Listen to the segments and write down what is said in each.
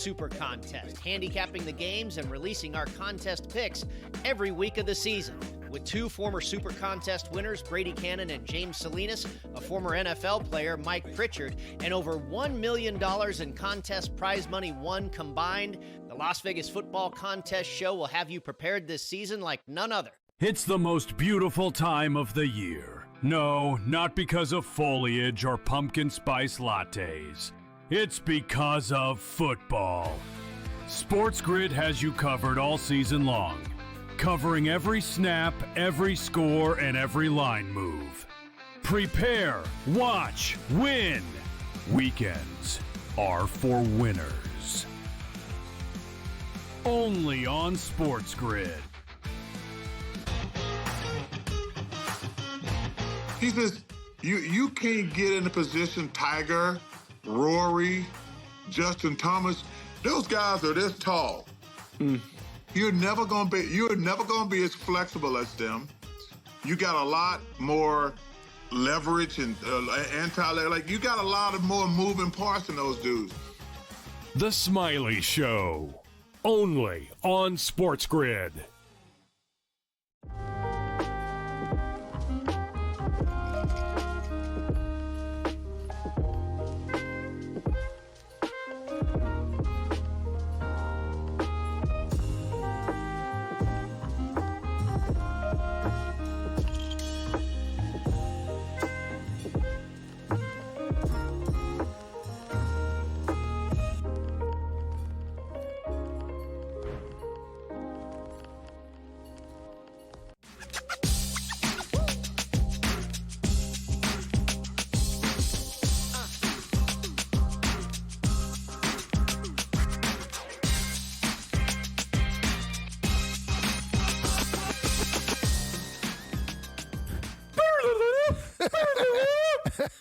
Super Contest, handicapping the games and releasing our contest picks every week of the season. With two former Super Contest winners, Brady Cannon and James Salinas, a former NFL player, Mike Pritchard, and over $1 million in contest prize money won combined, the Las Vegas Football Contest Show will have you prepared this season like none other. It's the most beautiful time of the year. No, not because of foliage or pumpkin spice lattes. It's because of football. SportsGrid has you covered all season long, covering every snap, every score, and every line move. Prepare, watch, win. Weekends are for winners. Only on SportsGrid. He says, you can't get in a position, Tiger, Rory, Justin Thomas, those guys are this tall. You're never gonna be as flexible as them. You got a lot more leverage and you got a lot of more moving parts than those dudes. The Smiley Show, only on SportsGrid.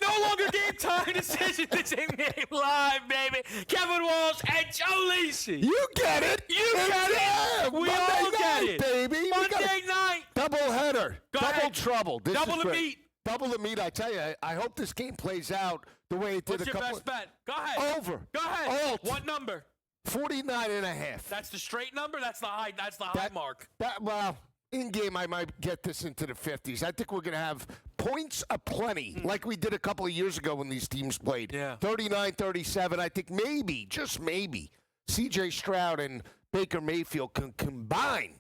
No longer game time decision. This ain't game live, baby. Kevin Walsh and Joe Lisi. You get it. You get it. We all get it, baby. Monday night. Double header. Go Double ahead. trouble. This Double is the great. meat. Double the meat. I tell you, I hope this game plays out the way it did What's a your couple. best bet? Go ahead. Over. Go ahead. Alt. What number? 49.5. That's the straight number. That's the high. That's the high mark. Well, in game, I might get this into the 50s. I think we're going to have points aplenty, like we did a couple of years ago when these teams played. Yeah. 39-37. I think maybe, just maybe, C.J. Stroud and Baker Mayfield can combine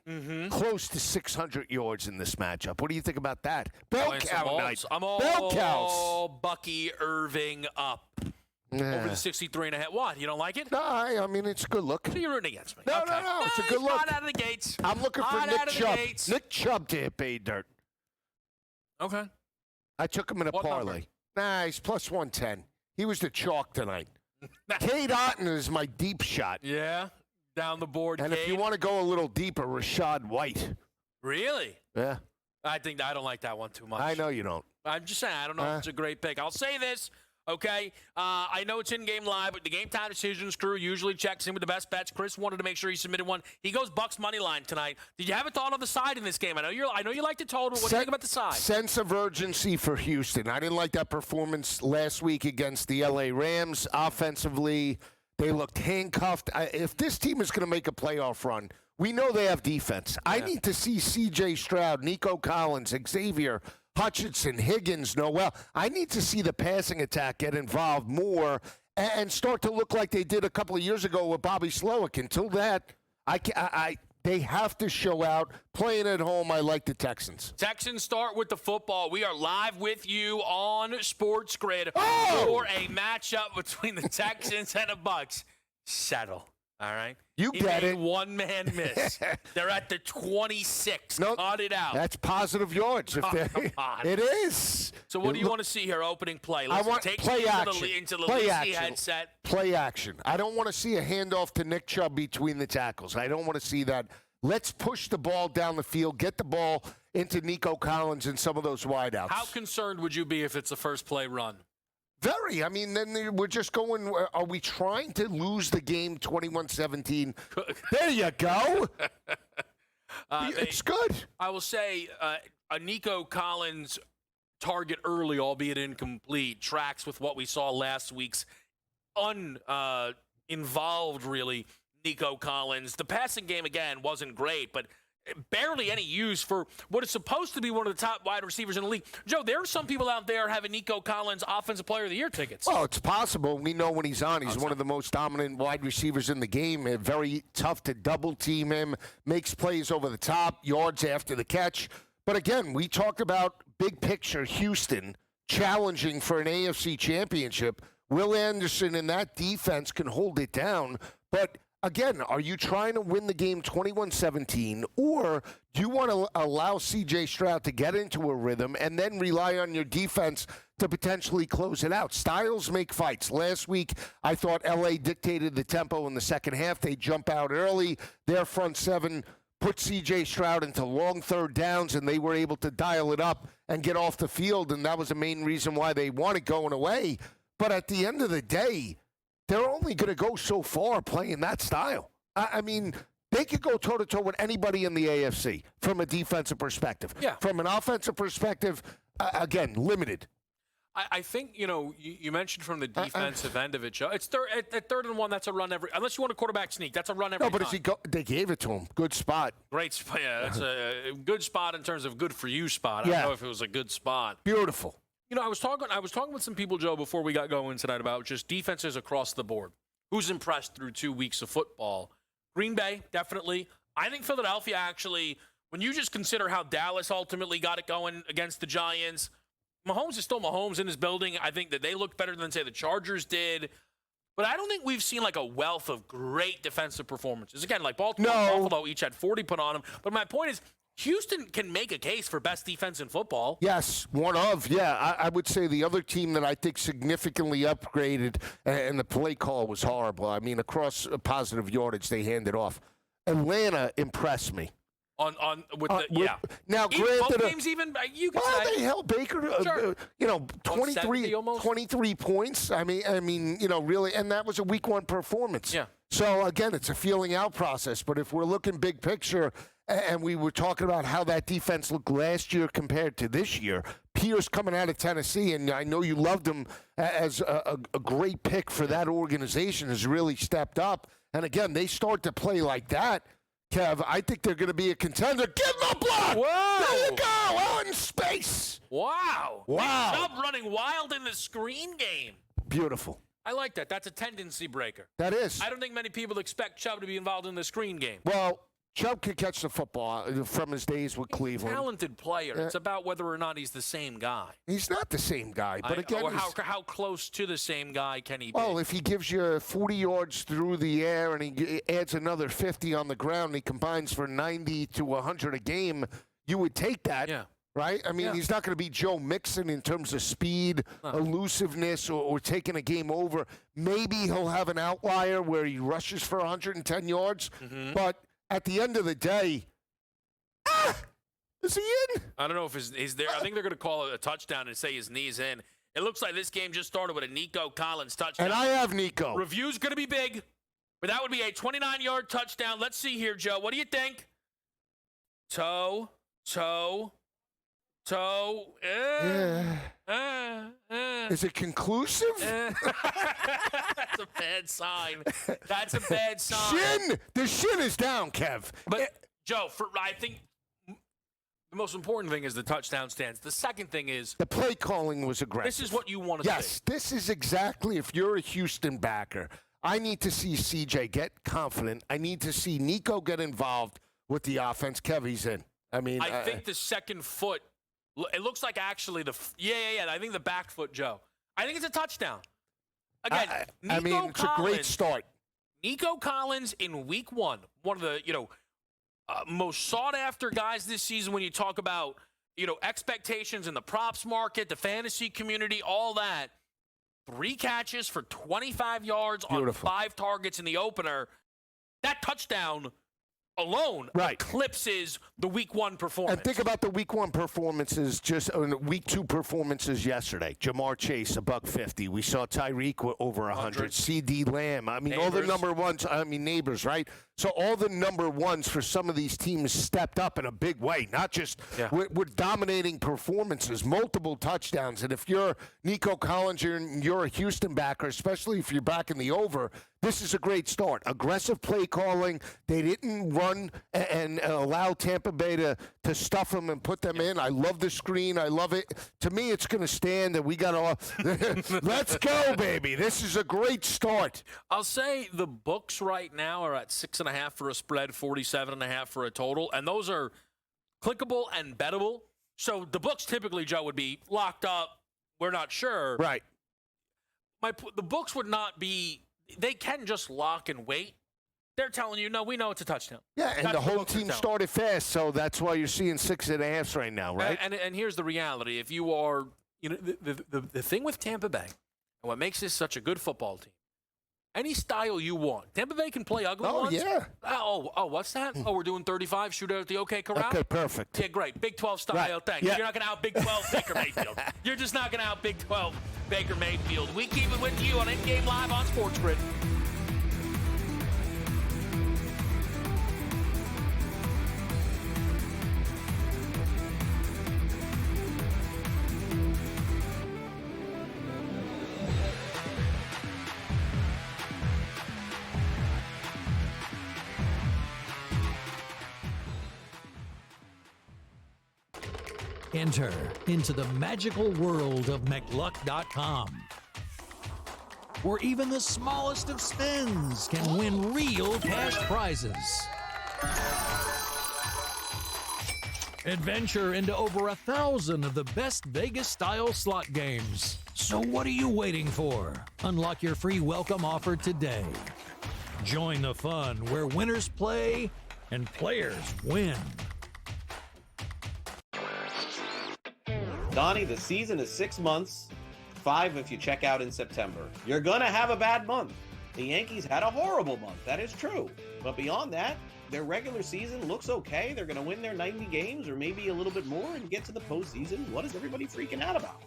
close to 600 yards in this matchup. What do you think about that? Bell count night. I'm Bell counts. all Bucky Irving up. Over the 63.5. What? You don't like it? No, I mean, it's a good look. So you're rooting against me. No, Okay. no, it's a He's good look. hot out of the gates. I'm looking for Hot Nick out of the Chubb. gates. Nick Chubb to hit pay dirt. Okay. I took him in a What parlay. number? Nah, he's plus 110. He was the chalk tonight. Cade Otton is my deep shot. Yeah. Down the board. And if you want to go a little deeper, Rashad White. Really? Yeah. I don't like that one too much. I know you don't. I'm just saying, I don't know if it's a great pick. I'll say this, okay? I know it's in-game live, but the Game Time Decisions crew usually checks in with the best bets. Chris wanted to make sure he submitted one. He goes Bucks money line tonight. Did you have a thought on the side in this game? I know you like the total. What do you think about the side? Sense of urgency for Houston. I didn't like that performance last week against the L.A. Rams. Offensively, they looked handcuffed. If this team is going to make a playoff run, we know they have defense. Yeah. I need to see C.J. Stroud, Nico Collins, Xavier Hutchinson, Higgins, Noel. I need to see the passing attack get involved more and start to look like they did a couple of years ago with Bobby Slowick. Until that, they have to show out. Playing at home, I like the Texans. Texans start with the football. We are live with you on SportsGrid for a matchup between the Texans and the Bucks. Settle. All right? You get it. One-man miss. They're at the 26. Nope. Cut it out. That's positive yards. Come on. It is. So what do you want to see here, opening play? I want take play action. Into the play Lisi action. headset. Play action. I don't want to see a handoff to Nick Chubb between the tackles. I don't want to see that. Let's push the ball down the field, get the ball into Nico Collins and some of those wideouts. How concerned would you be if it's a first play run? Very. I mean, then we're just going, are we trying to lose the game 21-17? There you go. It's good. I will say a Nico Collins target early, albeit incomplete, tracks with what we saw last week's involved, really, Nico Collins. The passing game, again, wasn't great, but barely any use for what is supposed to be one of the top wide receivers in the league. Joe, there are some people out there having Nico Collins Offensive Player of the Year tickets. Well, it's possible. We know when he's on, he's one of the most dominant wide receivers in the game. Very tough to double team him, makes plays over the top, yards after the catch. But again, we talked about big picture Houston challenging for an AFC championship. Will Anderson and that defense can hold it down, but again, are you trying to win the game 21-17, or do you want to allow C.J. Stroud to get into a rhythm and then rely on your defense to potentially close it out? Styles make fights. Last week, I thought L.A. dictated the tempo in the second half. They jump out early. Their front seven put C.J. Stroud into long third downs, and they were able to dial it up and get off the field, and that was the main reason why they won it going away. But at the end of the day, they're only going to go so far playing that style. I mean, they could go toe-to-toe with anybody in the AFC from a defensive perspective. Yeah. From an offensive perspective, again, limited. I think, you mentioned from the defensive end of it, Joe. It's at 3rd and 1, that's a run every – unless you want a quarterback sneak, that's a run every time. No, but they gave it to him. Good spot. Great spot. Yeah, that's a good spot in terms of good for you spot. I don't know if it was a good spot. Beautiful. I was talking with some people, Joe, before we got going tonight about just defenses across the board. Who's impressed through 2 weeks of football? Green Bay, definitely. I think Philadelphia actually, when you just consider how Dallas ultimately got it going against the Giants, Mahomes is still Mahomes in his building. I think that they looked better than, say, the Chargers did. But I don't think we've seen like a wealth of great defensive performances. Again, like Baltimore and Buffalo each had 40 put on them. But my point is, Houston can make a case for best defense in football. Yes, one of. Yeah, I would say the other team that I think significantly upgraded, and the play call was horrible. I mean, across positive yardage, they handed off. Atlanta impressed me. Now, granted, both games even you could say they held Baker, sure. 23 points. I mean, really, and that was a week 1 performance. Yeah. So again, it's a feeling out process. But if we're looking big picture, and we were talking about how that defense looked last year compared to this year, Pierce coming out of Tennessee, and I know you loved him as a great pick for that organization, has really stepped up. And again, they start to play like that. Kev, I think they're going to be a contender. Give them a block! Whoa! There you go! Out in space! Wow! Wow! Chubb running wild in the screen game. Beautiful. I like that. That's a tendency breaker. That is. I don't think many people expect Chubb to be involved in the screen game. Well, Chubb could catch the football from his days with Cleveland. Talented player. It's about whether or not he's the same guy. He's not the same guy, but again, how close to the same guy can he be? Well, if he gives you 40 yards through the air and he adds another 50 on the ground, and he combines for 90 to 100 a game, you would take that. Yeah. Right? I mean, he's not going to be Joe Mixon in terms of speed, elusiveness, or taking a game over. Maybe he'll have an outlier where he rushes for 110 yards, but at the end of the day, is he in? I don't know if he's there. I think they're going to call it a touchdown and say his knee's in. It looks like this game just started with a Nico Collins touchdown. And I have Nico. Review's going to be big, but that would be a 29-yard touchdown. Let's see here, Joe. What do you think? Toe. Is it conclusive? That's a bad sign. That's a bad sign. Shin! The shin is down, Kev. But, Joe, I think the most important thing is the touchdown stance. The second thing is the play calling was aggressive. This is what you want to see. Yes, this is exactly, if you're a Houston backer, I need to see CJ get confident. I need to see Nico get involved with the offense. Kev, he's in. I mean, I think the second foot, it looks like actually I think the back foot, Joe. I think it's a touchdown. Again, it's a great start. Nico Collins in week 1, one of the, most sought-after guys this season when you talk about, expectations in the props market, the fantasy community, all that. 3 catches for 25 yards on 5 targets in the opener. That touchdown alone eclipses the week 1 performance. And think about the week 1 performances, week 2 performances yesterday. Jamar Chase, $150. We saw Tyreek over 100. CD Lamb. I mean, all the number ones. Neighbors, right? So all the number ones for some of these teams stepped up in a big way, not just with dominating performances, multiple touchdowns. And if you're Nico Collins and you're a Houston backer, especially if you're backing the over, this is a great start. Aggressive play calling. They didn't run and allow Tampa Bay to stuff them and put them in. I love the screen. I love it. To me, it's going to stand, and we got to let's go, baby. This is a great start. I'll say the books right now are at 6.5 for a spread, 47.5 for a total, and those are clickable and bettable. So the books typically, Joe, would be locked up. We're not sure. Right. The books would not be. They can just lock and wait. They're telling you, no, we know it's a touchdown. Yeah, and the whole team started fast, so that's why you're seeing 6.5 right now, right? And here's the reality: if you are, the thing with Tampa Bay, and what makes this such a good football team, any style you want. Tampa Bay can play ugly ones. Yeah. Oh, what's that? Oh, we're doing 35 shootout at the OK Corral? Okay, perfect. Yeah, great. Big 12 style Right. thing. Yeah. You're not going to out Big 12 Baker Mayfield. You're just not going to out Big 12 Baker Mayfield. We keep it with you on In-Game Live on SportsGrid. Enter into the magical world of McLuck.com, where even the smallest of spins can win real cash prizes. Adventure into over 1,000 of the best Vegas-style slot games. So what are you waiting for? Unlock your free welcome offer today. Join the fun where winners play and players win. Donnie, the season is 6 months, 5 if you check out in September. You're going to have a bad month. The Yankees had a horrible month. That is true. But beyond that, their regular season looks okay. They're going to win their 90 games or maybe a little bit more and get to the postseason. What is everybody freaking out about?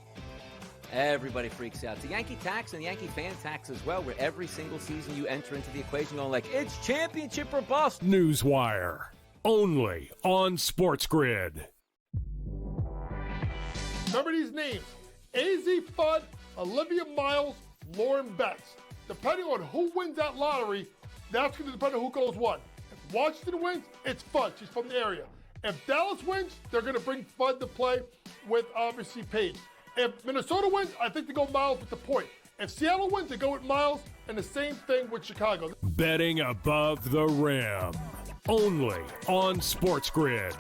Everybody freaks out. The Yankee tax and the Yankee fan tax as well, where every single season you enter into the equation going like, it's championship or bust. Newswire. Only on SportsGrid. Remember these names: AZ Fudd, Olivia Miles, Lauren Betts. Depending on who wins that lottery, that's going to depend on who goes what. If Washington wins, it's Fudd. She's from the area. If Dallas wins, they're going to bring Fudd to play with obviously Paige. If Minnesota wins, I think they go Miles with the point. If Seattle wins, they go with Miles, and the same thing with Chicago. Betting above the rim. Only on SportsGrid.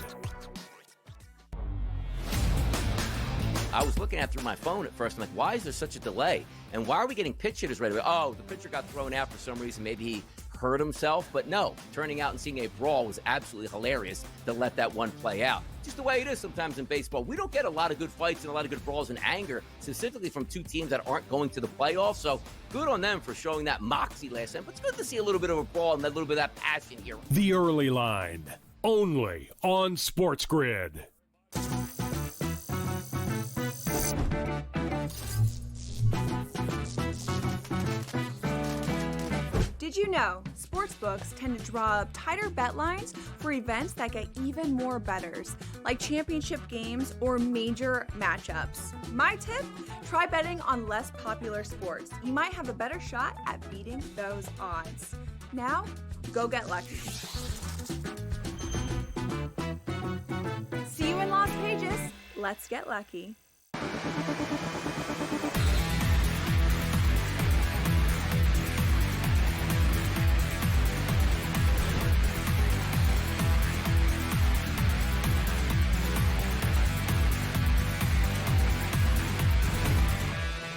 I was looking at it through my phone at first. I'm like, why is there such a delay? And why are we getting pitch hitters right away? Oh, the pitcher got thrown out for some reason. Maybe he hurt himself. But no, turning out and seeing a brawl was absolutely hilarious to let that one play out. Just the way it is sometimes in baseball. We don't get a lot of good fights and a lot of good brawls and anger, specifically from two teams that aren't going to the playoffs. So good on them for showing that moxie last time. But it's good to see a little bit of a brawl and a little bit of that passion here. The Early Line. Only on SportsGrid. Did you know sportsbooks tend to draw up tighter bet lines for events that get even more bettors, like championship games or major matchups? My tip, try betting on less popular sports. You might have a better shot at beating those odds. Now, go get lucky. See you in Las Pages. Let's get lucky.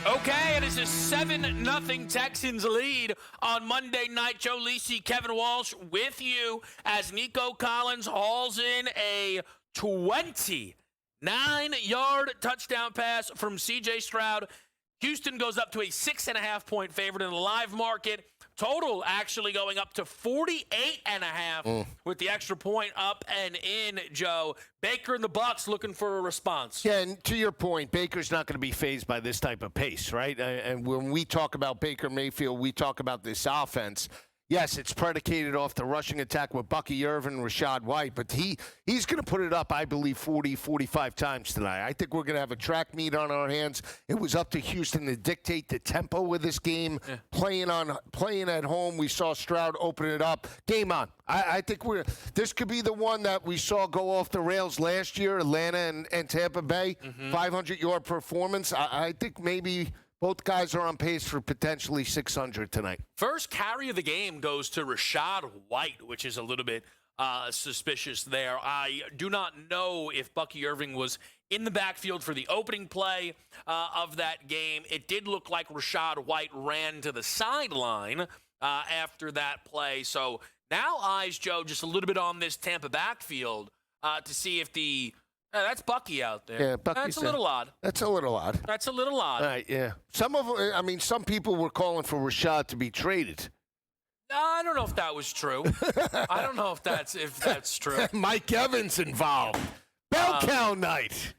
Okay, it is a 7-0 Texans lead on Monday night. Joe Lisi, Kevin Walsh with you as Nico Collins hauls in a 29-yard touchdown pass from C.J. Stroud. Houston goes up to a 6.5-point favorite in the live market. Total actually going up to 48.5 with the extra point up and in, Joe. Baker and the Bucs looking for a response. Yeah, and to your point, Baker's not going to be fazed by this type of pace, right? And when we talk about Baker Mayfield, we talk about this offense. yes, it's predicated off the rushing attack with Bucky Irvin, Rashad White, but he's going to put it up, I believe, 40, 45 times tonight. I think we're going to have a track meet on our hands. It was up to Houston to dictate the tempo with this game. Yeah. Playing at home, we saw Stroud open it up. Game on. I think this could be the one that we saw go off the rails last year, Atlanta and Tampa Bay, 500-yard performance. I think maybe both guys are on pace for potentially 600 tonight. First carry of the game goes to Rashad White, which is a little bit suspicious there. I do not know if Bucky Irving was in the backfield for the opening play of that game. It did look like Rashad White ran to the sideline after that play. So now eyes, Joe, just a little bit on this Tampa backfield to see if that's Bucky out there. Yeah, That's a little odd. That's a little odd. That's a little odd. All right, yeah. Some people were calling for Rashad to be traded. I don't know if that was true. I don't know if that's true. Mike Evans involved. Bell cow night.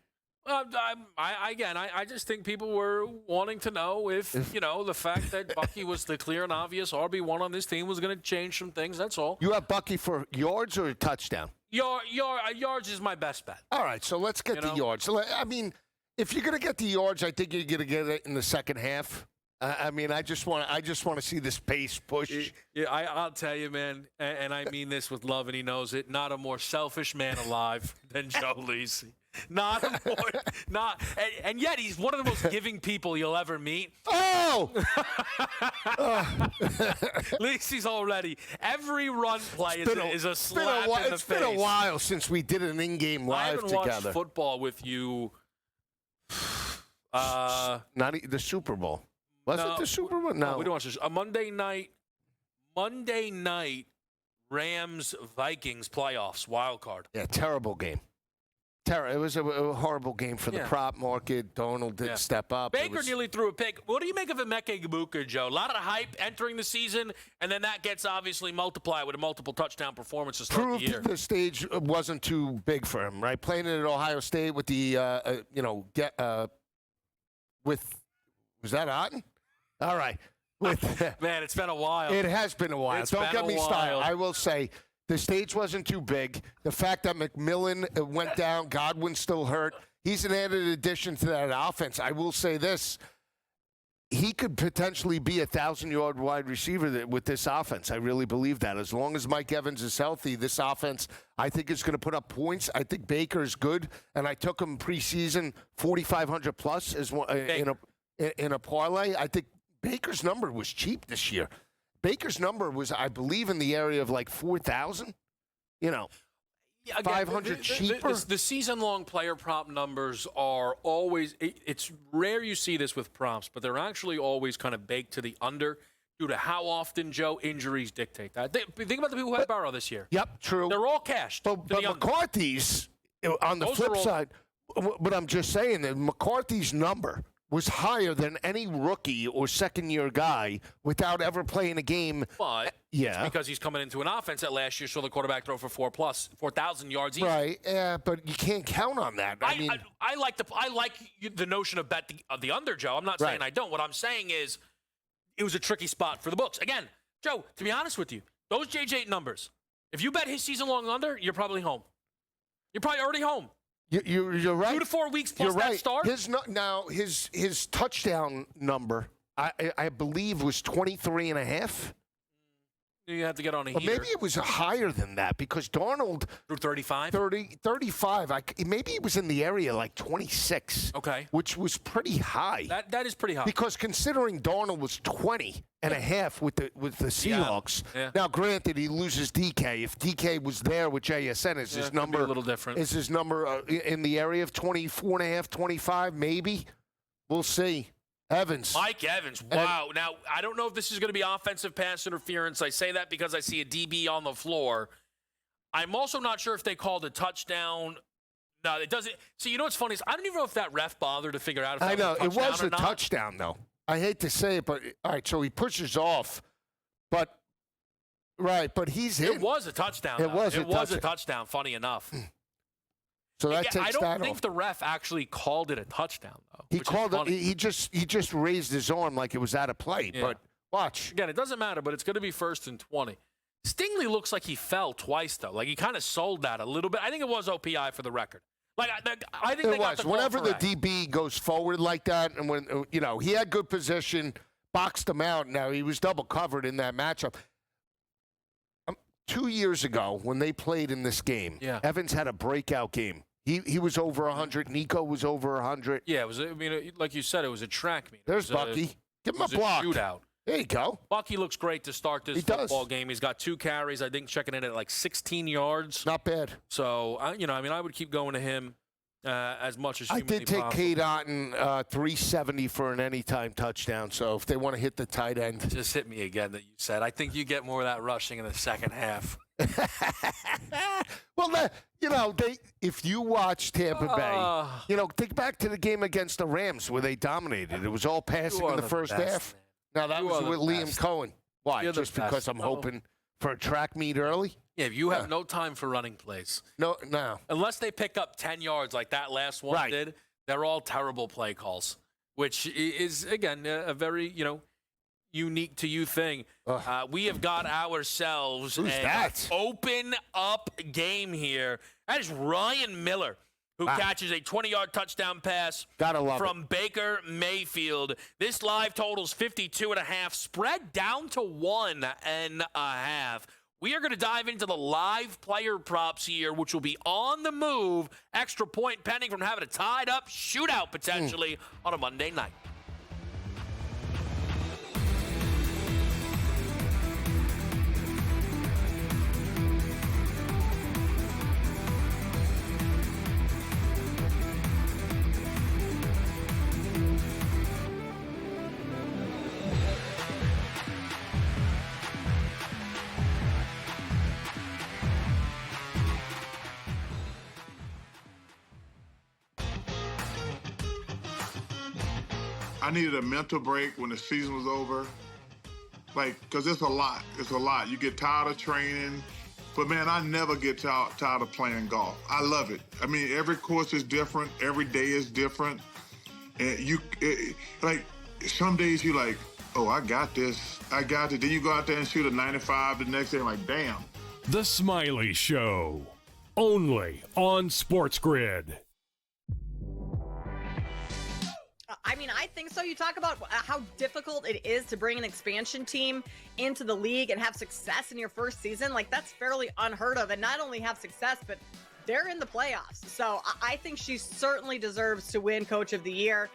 I just think people were wanting to know if the fact that Bucky was the clear and obvious RB1 on this team was going to change some things. That's all. You have Bucky for yards or a touchdown? Yards is my best bet. All right, so let's get the yards. So, if you're going to get the yards, I think you're going to get it in the second half. I just want to see this pace push. Yeah, I'll tell you, man, and I mean this with love, and he knows it. Not a more selfish man alive than Joe Lisi. And yet he's one of the most giving people you'll ever meet. Oh! Lisi's already. Every run play is a slap in the face. It's been a while since we did an in-game live together. I haven't watched football with you. Not the Super Bowl. Was it the Super Bowl? No. We don't watch this. A Monday night, Rams-Vikings playoffs, wild card. Yeah, terrible game. It was a horrible game for the prop market. Donald did step up. Baker nearly threw a pick. What do you make of Emeka Egbuka, Joe? A lot of hype entering the season, and then that gets obviously multiplied with a multiple touchdown performent to start the year. The stage wasn't too big for him, right? Playing it at Ohio State with the, was that Otten? All right. Man, it's been a while. It has been a while. Don't get me started. I will say, the stage wasn't too big. The fact that McMillan went down, Godwin's still hurt. He's an added addition to that offense. I will say this. He could potentially be a 1,000-yard wide receiver with this offense. I really believe that. As long as Mike Evans is healthy, this offense, I think, is going to put up points. I think Baker is good, and I took him preseason 4,500 plus in a parlay. I think Baker's number was cheap this year. Baker's number was, I believe, in the area of like 4,000. 500 cheaper. The season-long player prop numbers are always – it's rare you see this with props, but they're actually always kind of baked to the under due to how often, Joe, injuries dictate that. Think about the people who had Burrow this year. Yep, true. They're all cashed. But McCarthy's, on the flip side, but I'm just saying that McCarthy's number – was higher than any rookie or second-year guy without ever playing a game. But it's because he's coming into an offense that last year saw the quarterback throw for 4,000 yards each. Right, but you can't count on that. I like the notion of bet the under, Joe. I'm not saying I don't. What I'm saying is it was a tricky spot for the books. Again, Joe, to be honest with you, those JJ numbers, if you bet his season-long under, you're probably home. You're probably already home. You're right. 2 to 4 weeks plus that start. His touchdown number, I believe, was 23.5. You have to get on a heater. Maybe it was higher than that because Darnold threw 35. 35. Maybe it was in the area like 26. Okay, which was pretty high. That is pretty high because considering Darnold was 20.5 with the Seahawks. Yeah. Now, granted, he loses DK. If DK was there with JSN, is his number a little different? Is his number in the area of 24.5, 25? Maybe. We'll see. Mike Evans, wow. Now, I don't know if this is going to be offensive pass interference. I say that because I see a DB on the floor. I'm also not sure if they called a touchdown. No, it doesn't. See, you know what's funny is I don't even know if that ref bothered to figure out if that was a touchdown. It was a touchdown, though. I hate to say it, but all right, so he pushes off. But he's in. It was a touchdown. It was a touchdown, funny enough. So that takes that off. I don't think the ref actually called it a touchdown, though. He called it. He just raised his arm like it was out of play. Yeah. But Watch. Again, it doesn't matter, but it's going to be 1st and 20. Stingley looks like he fell twice, though. Like, he kind of sold that a little bit. I think it was OPI for the record. Like, I think it was. Whenever the DB goes forward like that, and when, he had good position, boxed him out. Now, he was double covered in that matchup. 2 years ago, when they played in this game, Evans had a breakout game. He was over 100. Nico was over 100. Yeah, it was. I mean, like you said, it was a track meet. There's Bucky. Give him a block. Shootout. There you go. Bucky looks great to start this football game. He's got 2 carries, I think, checking in at like 16 yards. Not bad. So, I would keep going to him as much as humanly possible. I did take Cade Otton 370 for an anytime touchdown. So if they want to hit the tight end. Just hit me again that you said. I think you get more of that rushing in the second half. Well, if you watch Tampa Bay, think back to the game against the Rams where they dominated. It was all passing in the first half. Man. Now, that was with Liam Cohen. Why? Just because I'm hoping for a track meet early? Yeah, you have no time for running plays. No. Unless they pick up 10 yards like that last one did, they're all terrible play calls, which is, again, a very, unique to you thing. We have got ourselves an open up game here. That is Ryan Miller, who catches a 20-yard touchdown pass from Baker Mayfield. This live totals 52.5, spread down to 1.5. We are going to dive into the live player props here, which will be on the move. Extra point pending from having a tied-up shootout potentially on a Monday night. I needed a mental break when the season was over. Because it's a lot. It's a lot. You get tired of training. But, man, I never get tired of playing golf. I love it. I mean, every course is different. Every day is different. And some days you're like, oh, I got this. I got it. Then you go out there and shoot a 95 the next day. I'm like, damn. The Smiley Show. Only on SportsGrid. I think so. You talk about how difficult it is to bring an expansion team into the league and have success in your first season. That's fairly unheard of. And not only have success, but they're in the playoffs. So I think she certainly deserves to win Coach of the Year.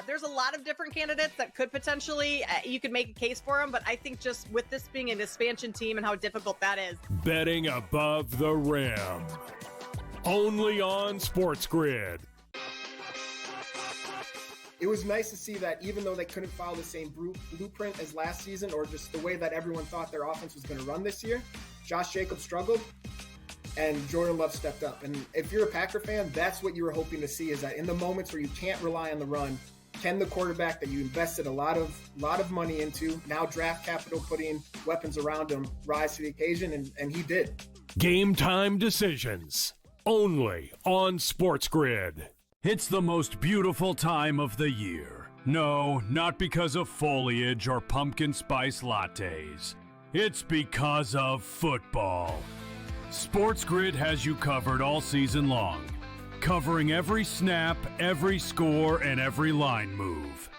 There's a lot of different candidates that could potentially, you could make a case for them. But I think just with this being an expansion team and how difficult that is. Betting above the rim. Only on SportsGrid. It was nice to see that even though they couldn't follow the same blueprint as last season or just the way that everyone thought their offense was going to run this year, Josh Jacobs struggled and Jordan Love stepped up. And if you're a Packer fan, that's what you were hoping to see, is that in the moments where you can't rely on the run, can the quarterback that you invested a lot of money into, now draft capital, putting weapons around him, rise to the occasion, and he did. Game time decisions. Only on SportsGrid. It's the most beautiful time of the year. No, not because of foliage or pumpkin spice lattes. It's because of football. SportsGrid has you covered all season long, covering every snap, every score, and every line move.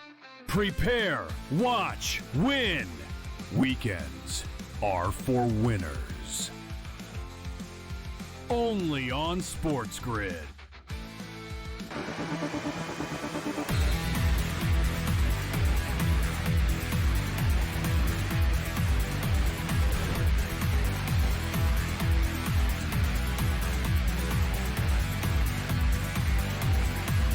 Prepare, watch, win. Weekends are for winners. Only on SportsGrid.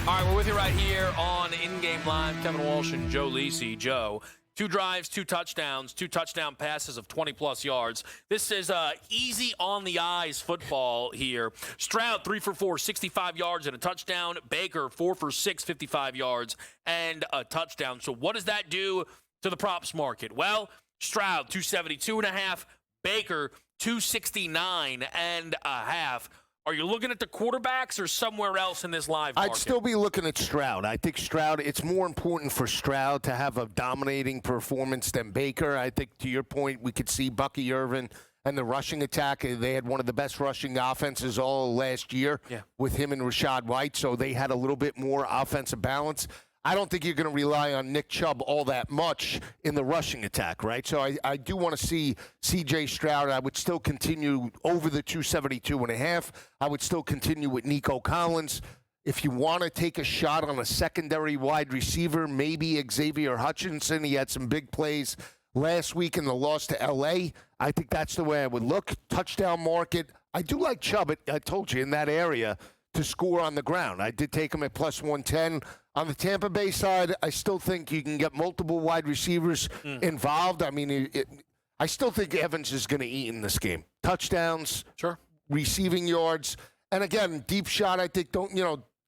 All right, we're with you right here on In Game Live. Kevin Walsh and Joe Lisi. Joe, 2 drives, 2 touchdowns, 2 touchdown passes of 20-plus yards. This is easy on the eyes football here. Stroud, 3 for 4, 65 yards and a touchdown. Baker, 4 for 6, 55 yards and a touchdown. So what does that do to the props market? Well, Stroud, 272.5. Baker, 269.5. Are you looking at the quarterbacks or somewhere else in this live market? I'd still be looking at Stroud. I think Stroud, it's more important for Stroud to have a dominating performance than Baker. I think, to your point, we could see Bucky Irvin and the rushing attack. They had one of the best rushing offenses all last year with him and Rashad White, so they had a little bit more offensive balance. I don't think you're going to rely on Nick Chubb all that much in the rushing attack, right? So I do want to see C.J. Stroud. I would still continue over the 272.5. I would still continue with Nico Collins. If you want to take a shot on a secondary wide receiver, maybe Xavier Hutchinson. He had some big plays last week in the loss to L.A. I think that's the way I would look. Touchdown market. I do like Chubb, I told you, in that area to score on the ground. I did take him at plus 110. On the Tampa Bay side, I still think you can get multiple wide receivers involved. I mean, I still think Evans is going to eat in this game. Touchdowns, receiving yards. And again, deep shot, I think,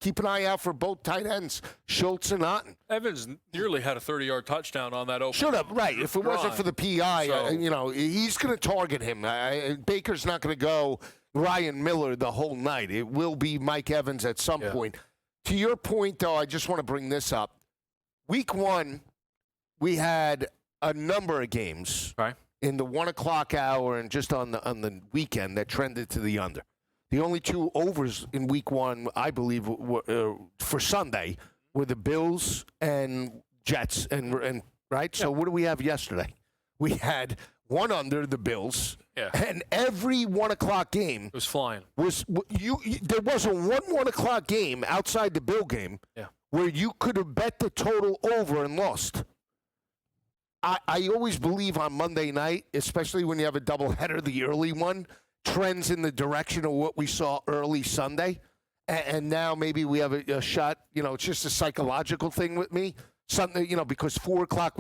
keep an eye out for both tight ends, Schultz and Otten. Evans nearly had a 30-yard touchdown on that open. Should have, right. If it wasn't for the PI, he's going to target him. Baker's not going to go Ryan Miller the whole night. It will be Mike Evans at some point. To your point, though, I just want to bring this up. Week 1, we had a number of games in the 1 o'clock hour and just on the weekend that trended to the under. The only 2 overs in Week 1, I believe, were, for Sunday, were the Bills and Jets, and right. So what do we have yesterday? We had 1 under the Bills, and every 1 o'clock game was flying. There wasn't one 1 o'clock game outside the Bill game where you could have bet the total over and lost. I always believe on Monday night, especially when you have a doubleheader, the early one trends in the direction of what we saw early Sunday. And now maybe we have a shot, it's just a psychological thing with me. Something, because 4 o'clock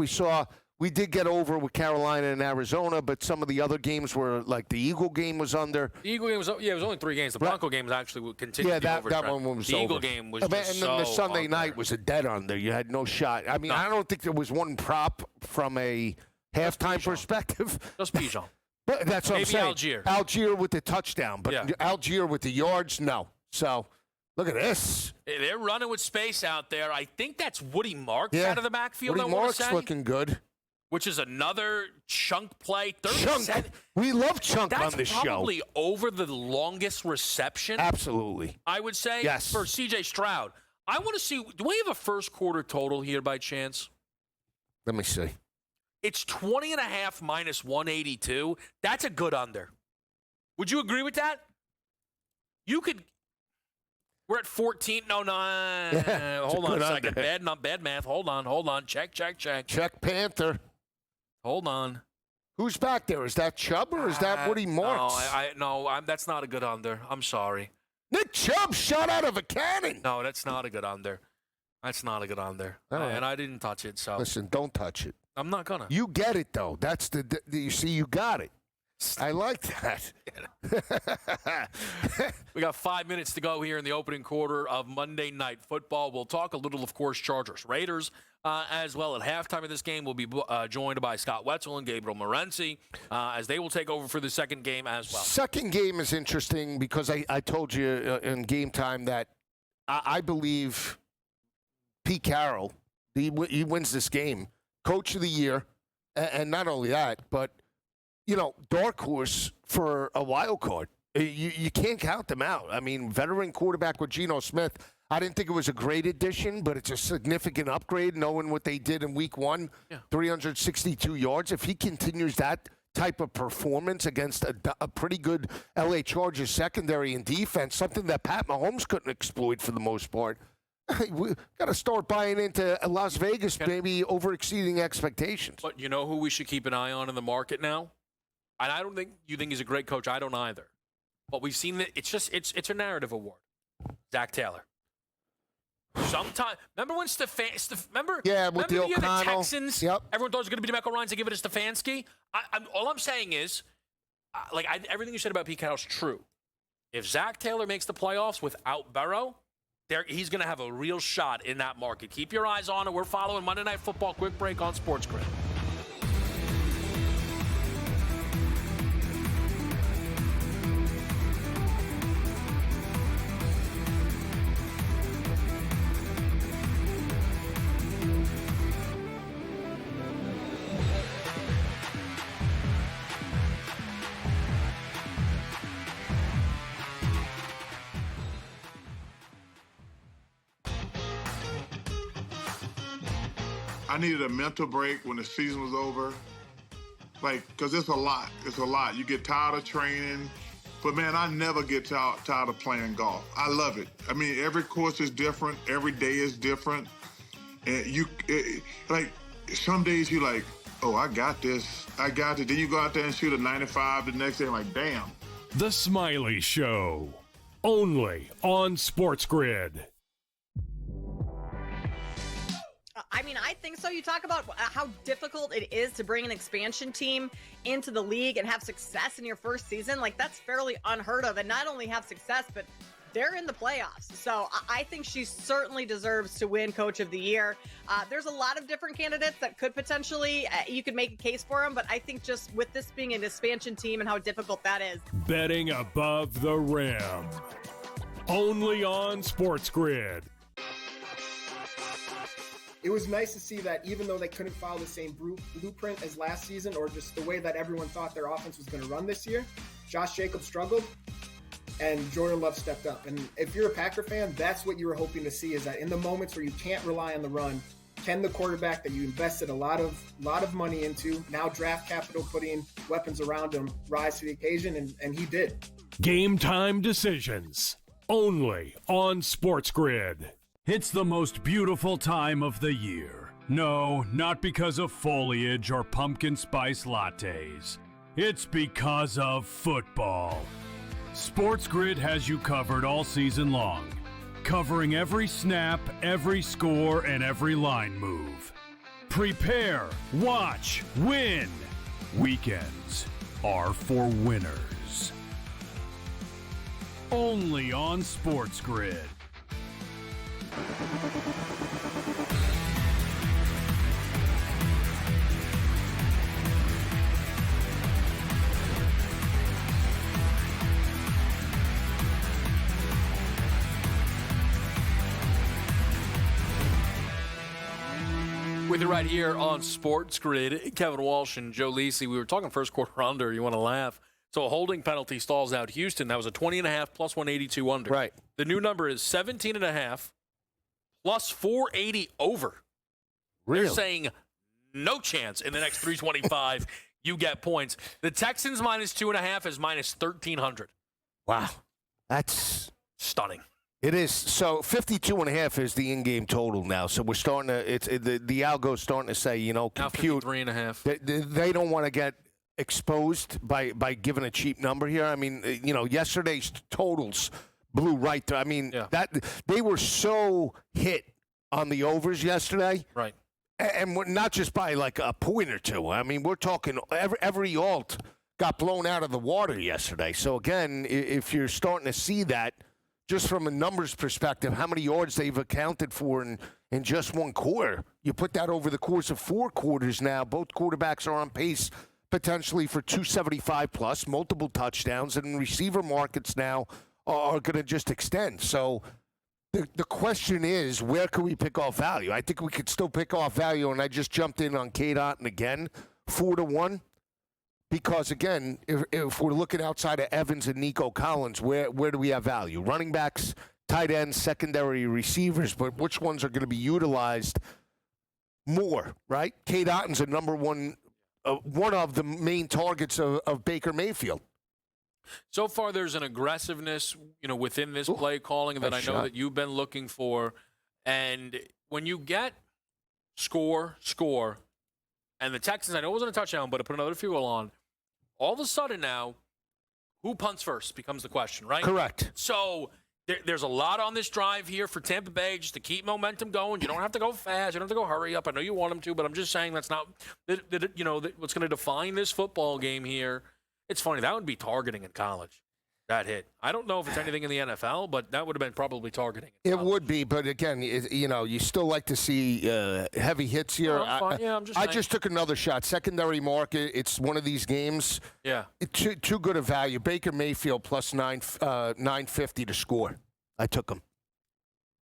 we did get over with Carolina and Arizona, but some of the other games were, like the Eagle game was under. The Eagle game was, it was only 3 games. The Bronco game was actually continued. Yeah, that one was the over. Eagle game was and then the Sunday under. night was a dead under. You had no shot. I mean, I don't think there was one prop from a halftime perspective. Just Bijan. But that's what I'm saying. Algier. Algier with the touchdown, but Algier with the yards, no. So, look at this. They're running with space out there. I think that's Woody Marks out of the backfield. Woody Marks looking good. Which is another chunk play. Chunk. We love chunk on this show. That's probably over the longest reception. Absolutely. I would say. Yes. For C.J. Stroud. I want to see, do we have a first quarter total here by chance? Let me see. It's 20.5 minus 182. That's a good under. Would you agree with that? You could. We're at 14. No. Hold on a second. Bad math. Hold on. Check. Check Panther. Hold on. Who's back there? Is that Chubb or is that Woody Marks? No, that's not a good under. I'm sorry. Nick Chubb shot out of a cannon. No, that's not a good under. And I didn't touch it. So listen, don't touch it. I'm not gonna. You get it though. That's you see, you got it. I like that. We got 5 minutes to go here in the opening quarter of Monday Night Football. We'll talk a little, of course, Chargers, Raiders as well. At halftime of this game, we'll be joined by Scott Wetzel and Gabriel Morency as they will take over for the second game as well. Second game is interesting because I told you in game time that I believe Pete Carroll, he wins this game. Coach of the year, and not only that, but dark horse for a wild card. You can't count them out. I mean, veteran quarterback with Geno Smith, I didn't think it was a great addition, but it's a significant upgrade knowing what they did in week 1, 362 yards. If he continues that type of performance against a pretty good L.A. Chargers secondary and defense, something that Pat Mahomes couldn't exploit for the most part, we got to start buying into Las Vegas, maybe over-exceeding expectations. But you know who we should keep an eye on in the market now? And I don't think you think he's a great coach. I don't either. But we've seen that it's a narrative award. Zach Taylor. Sometime, remember when remember the O'Connell. The Texans? Yep. Everyone thought it was going to be DeMeco Ryans. They give it to Stefanski. All I'm saying is, everything you said about Pete Carroll's true. If Zach Taylor makes the playoffs without Burrow, he's going to have a real shot in that market. Keep your eyes on it. We're following Monday Night Football. Quick break on SportsGrid. I needed a mental break when the season was over. Like, because it's a lot. It's a lot. You get tired of training. But, man, I never get tired of playing golf. I love it. I mean, every course is different. Every day is different. And like, some days you're like, oh, I got this. I got it. Then you go out there and shoot a 95 the next day. I'm like, damn. The Smiley Show. Only on SportsGrid. I mean, I think so. You talk about how difficult it is to bring an expansion team into the league and have success in your first season. Like, that's fairly unheard of. And not only have success, but they're in the playoffs. So I think she certainly deserves to win Coach of the Year. There's a lot of different candidates that could potentially, you could make a case for them. But I think just with this being an expansion team and how difficult that is. Betting above the rim. Only on SportsGrid. It was nice to see that even though they couldn't follow the same blueprint as last season, or just the way that everyone thought their offense was going to run this year, Josh Jacobs struggled and Jordan Love stepped up. And if you're a Packer fan, that's what you were hoping to see, is that in the moments where you can't rely on the run, can the quarterback that you invested a lot of money into, now draft capital, putting weapons around him, rise to the occasion, and he did. Game time decisions. Only on SportsGrid. It's the most beautiful time of the year. No, not because of foliage or pumpkin spice lattes. It's because of football. SportsGrid has you covered all season long, covering every snap, every score, and every line move. Prepare, watch, win. Weekends are for winners. Only on SportsGrid. With you right here on SportsGrid, Kevin Walsh and Joe Lisi. We were talking first quarter under. You want to laugh. So a holding penalty stalls out Houston. That was a 20.5 plus 182 under. Right. The new number is 17.5 plus 480 over. Really? They're saying no chance in the next 325 you get points. The Texans minus 2.5 is minus 1,300. Wow. That's stunning. It is. So 52.5 is the in-game total now. So we're starting to, the algo's starting to say, compute. Now 53.5. They don't want to get exposed by giving a cheap number here. I mean, yesterday's totals blew right through. I mean, that they were so hit on the overs yesterday. Right. And not just by like a point or two. I mean, we're talking every alt got blown out of the water yesterday. So again, if you're starting to see that, just from a numbers perspective, how many yards they've accounted for in just one quarter. You put that over the course of 4 quarters now. Both quarterbacks are on pace potentially for 275 plus, multiple touchdowns, and receiver markets now are going to just extend. So the question is, where can we pick off value? I think we could still pick off value, and I just jumped in on Kate Otten again, 4-1. Because, again, if we're looking outside of Evans and Nico Collins, where do we have value? Running backs, tight ends, secondary receivers, but which ones are going to be utilized more, right? Kate Otten's a number one of the main targets of Baker Mayfield. So far, there's an aggressiveness, within this play calling that I know that you've been looking for. And when you get score, and the Texans, I know it wasn't a touchdown, but to put another field goal on, all of a sudden now, who punts first becomes the question, right? Correct. So there's a lot on this drive here for Tampa Bay just to keep momentum going. You don't have to go fast. You don't have to go hurry up. I know you want them to, but I'm just saying that's not, what's going to define this football game here. It's funny. That would be targeting in college. That hit. I don't know if it's anything in the NFL, but that would have been probably targeting. It would be, but again, you still like to see heavy hits here. I just took another shot. Secondary market. It's one of these games. Yeah. Too good a value. Baker Mayfield plus 950 to score. I took him.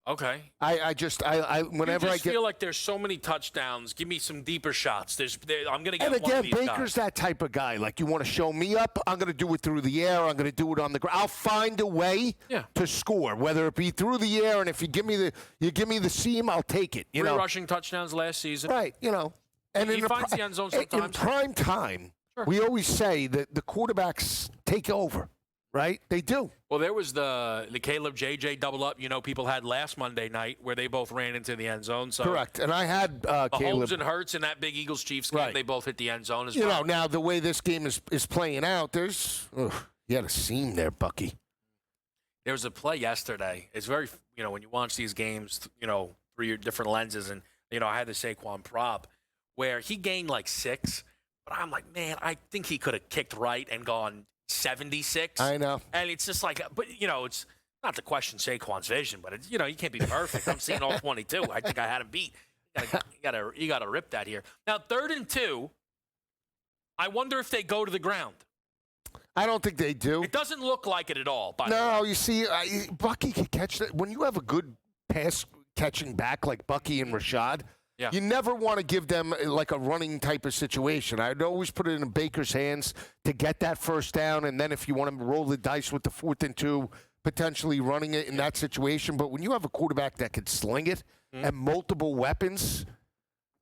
Okay. I whenever I feel like there's so many touchdowns. Give me some deeper shots. I'm going to get and one again, of these Baker's guys. that type of guy. Like, you want to show me up, I'm going to do it through the air. I'm going to do it on the ground. I'll find a way to score, whether it be through the air, and if you give me the seam, I'll take it. 3 rushing touchdowns last season. Right, And he finds the end zone sometimes. In prime time, we always say that the quarterbacks take over, right? They do. Well, there was the Caleb JJ double up. People had last Monday night where they both ran into the end zone. So correct. And I had Caleb. Mahomes and Hurts in that big Eagles-Chiefs game, they both hit the end zone as well. Now the way this game is playing out, you had a seam there, Bucky. There was a play yesterday. It's very, when you watch these games, through your different lenses, and, I had the Saquon prop where he gained like 6, but I'm like, man, I think he could have kicked right and gone 76. I know. And it's just like, but, it's not to question Saquon's vision, but, you can't be perfect. I'm seeing all 22. I think I had him beat. You got to rip that here. Now, 3rd and 2, I wonder if they go to the ground. I don't think they do. It doesn't look like it at all. No, you see, Bucky can catch that. When you have a good pass catching back like Bucky and Rashad, you never want to give them like a running type of situation. I'd always put it in Baker's hands to get that first down, and then if you want to roll the dice with the 4th and 2, potentially running it in that situation. But when you have a quarterback that can sling it and multiple weapons,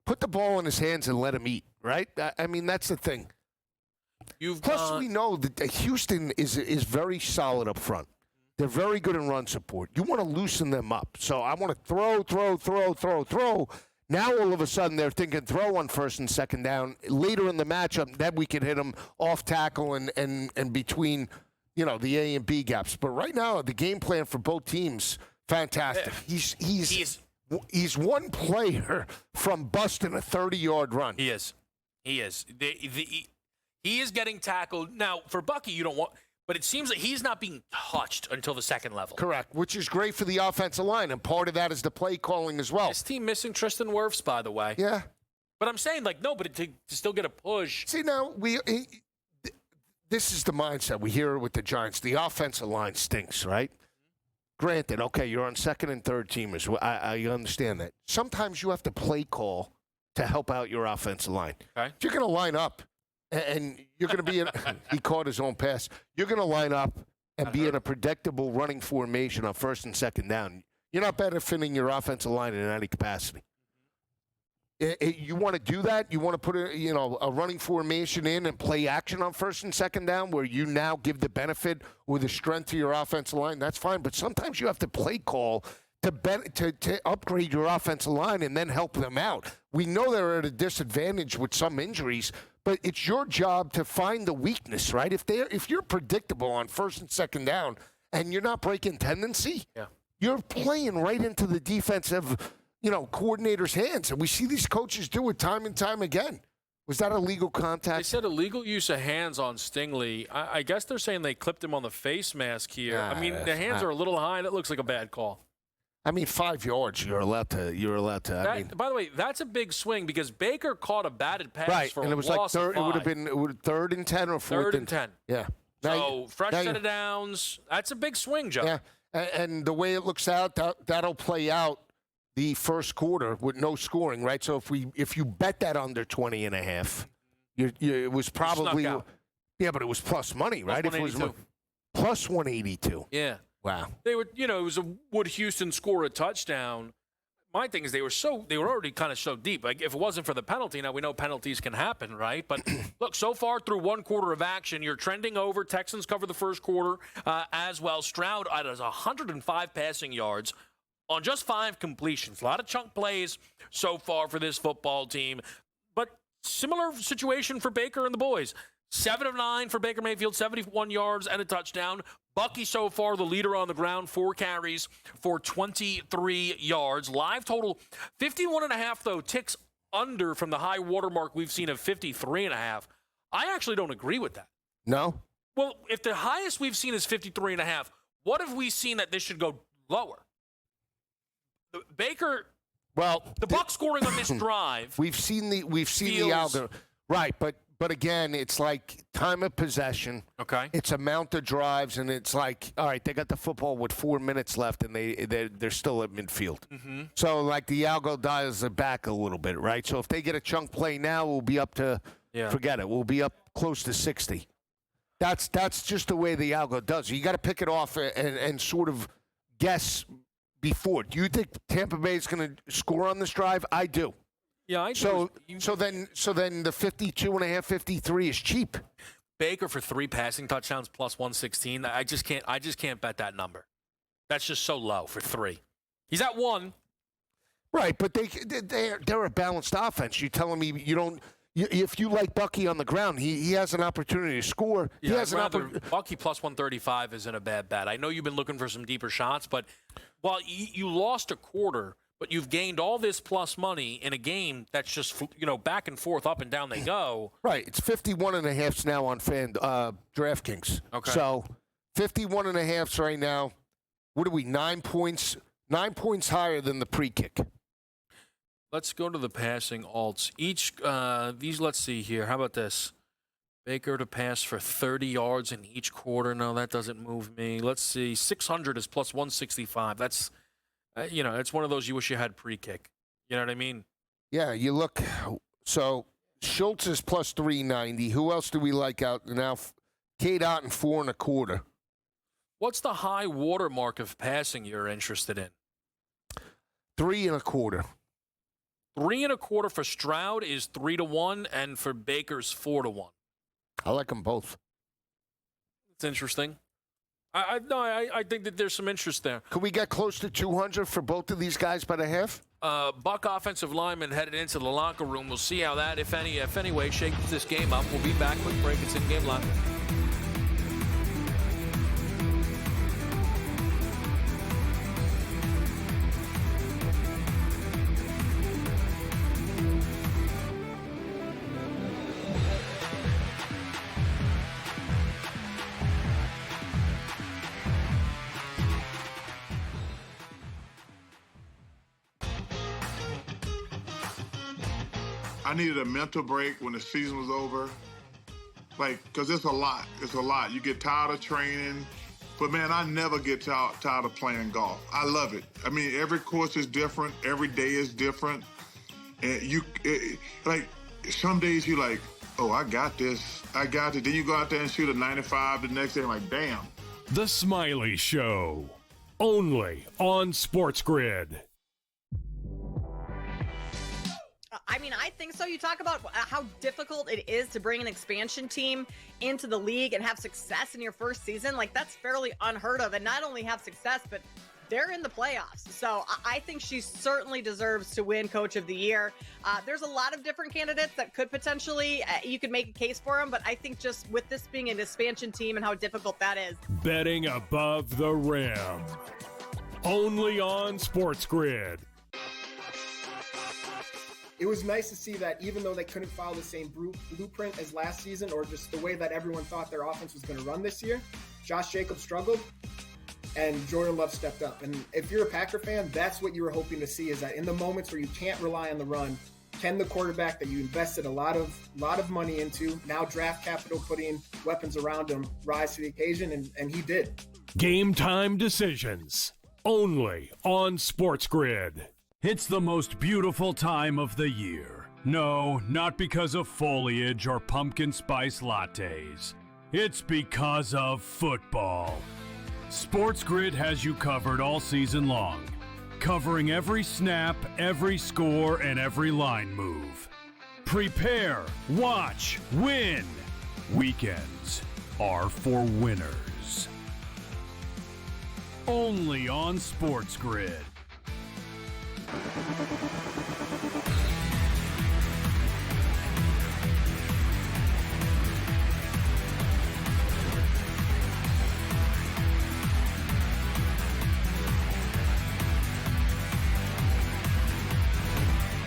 put the ball in his hands and let him eat, right? I mean, that's the thing. Plus, we know that Houston is very solid up front. They're very good in run support. You want to loosen them up. So I want to throw. Now, all of a sudden, they're thinking throw on 1st and 2nd down. Later in the matchup, then we can hit them off tackle and between, the A and B gaps. But right now, the game plan for both teams, fantastic. He's one player from busting a 30-yard run. He is. He is getting tackled. Now, for Bucky, you don't want – but it seems like he's not being touched until the 2nd level. Correct, which is great for the offensive line, and part of that is the play calling as well. This team missing Tristan Wirfs, by the way. Yeah. But I'm saying, but to still get a push. See, now, this is the mindset. We hear it with the Giants. The offensive line stinks, right? Granted, okay, you're on 2nd and 3rd teamers. I understand that. Sometimes you have to play call to help out your offensive line. Okay. If you're going to line up, and you're going to be he caught his own pass. You're going to line up and be in a predictable running formation on 1st and 2nd down. You're not benefiting your offensive line in any capacity. You want to do that? You want to put a running formation in and play action on 1st and 2nd down where you now give the benefit or the strength to your offensive line? That's fine. But sometimes you have to play call to upgrade your offensive line and then help them out. We know they're at a disadvantage with some injuries, but it's your job to find the weakness, right? If you're predictable on 1st and 2nd down and you're not breaking tendency, you're playing right into the defensive, coordinator's hands. And we see these coaches do it time and time again. Was that illegal contact? They said illegal use of hands on Stingley. I guess they're saying they clipped him on the face mask here. I mean, the hands are a little high. That looks like a bad call. I mean, 5 yards. You're allowed to. By the way, that's a big swing because Baker caught a batted pass right, for and a it was loss like of 3rd. 3rd and 10 or 4th 3rd and 10. Yeah. So fresh set of downs. That's a big swing, Joe. Yeah, and the way it looks out, that'll play out the first quarter with no scoring, right? So if you bet that under 20.5, it was probably but it was plus money, right? Plus if it was plus 182. Yeah. Wow. They were, it was would Houston score a touchdown? My thing is they were already kind of so deep. Like if it wasn't for the penalty, now we know penalties can happen, right? But look, so far through 1 quarter of action, you're trending over. Texans cover the first quarter as well. Stroud has 105 passing yards on just 5 completions. A lot of chunk plays so far for this football team. But similar situation for Baker and the boys. 7 of 9 for Baker Mayfield, 71 yards and a touchdown. Bucky so far the leader on the ground, 4 carries for 23 yards. Live total 51.5 though, ticks under from the high watermark we've seen of 53.5. I actually don't agree with that. No? Well, if the highest we've seen is 53.5, what have we seen that this should go lower? Baker, the Bucs scoring on this drive. We've seen the algorithm. Right, but But again, it's like time of possession. Okay. It's amount of drives, and it's like, all right, they got the football with 4 minutes left, and they're still at midfield. Mm-hmm. So, like, the algo dials it back a little bit, right? So if they get a chunk play now, we'll be up to, forget it, we'll be up close to 60. That's just the way the algo does. You got to pick it off and sort of guess before. Do you think Tampa Bay is going to score on this drive? I do. Yeah, I do. So then the 52.5, 53 is cheap. Baker for 3 passing touchdowns plus 116. I just can't bet that number. That's just so low for 3. He's at 1. Right, but they're a balanced offense. You're telling me you don't. If you like Bucky on the ground, he has an opportunity to score. Yeah, he has Bucky plus 135 isn't a bad bet. I know you've been looking for some deeper shots, but while you lost a quarter, but you've gained all this plus money in a game that's just back and forth, up and down they go. Right, it's 51.5 now on DraftKings. Okay. So 51.5 right now. What are we? 9 points. 9 points higher than the pre-kick. Let's go to the passing alts. Let's see here. How about this? Baker to pass for 30 yards in each quarter. No, that doesn't move me. Let's see. 600 is plus 165. That's, it's one of those you wish you had pre-kick. You know what I mean? Yeah, you look. So Schultz is plus 390. Who else do we like out now? K-Dot and 4.25. What's the high water mark of passing you're interested in? 3.25. 3.25 for Stroud is 3-1, and for Baker's 4-1. I like them both. It's interesting. I think that there's some interest there. Could we get close to 200 for both of these guys by the half? Buck offensive lineman headed into the locker room. We'll see how that, if any way, shakes this game up. We'll be back. Quick break. It's in game live. I needed a mental break when the season was over. Because it's a lot. It's a lot. You get tired of training. But, man, I never get tired of playing golf. I love it. I mean, every course is different. Every day is different. And some days you're like, oh, I got this. I got it. Then you go out there and shoot a 95 the next day. I'm like, damn. The Smiley Show. Only on SportsGrid. I mean, I think so. You talk about how difficult it is to bring an expansion team into the league and have success in your first season. Like, that's fairly unheard of. And not only have success, but they're in the playoffs. So I think she certainly deserves to win Coach of the Year. There's a lot of different candidates that could potentially, you could make a case for them. But I think just with this being an expansion team and how difficult that is. Betting above the rim. Only on SportsGrid. It was nice to see that even though they couldn't follow the same blueprint as last season, or just the way that everyone thought their offense was going to run this year, Josh Jacobs struggled and Jordan Love stepped up. And if you're a Packer fan, that's what you were hoping to see, is that in the moments where you can't rely on the run, can the quarterback that you invested a lot of money into, now draft capital, putting weapons around him, rise to the occasion, and he did. Game time decisions. Only on SportsGrid. It's the most beautiful time of the year. No, not because of foliage or pumpkin spice lattes. It's because of football. SportsGrid has you covered all season long, covering every snap, every score, and every line move. Prepare, watch, win. Weekends are for winners. Only on SportsGrid.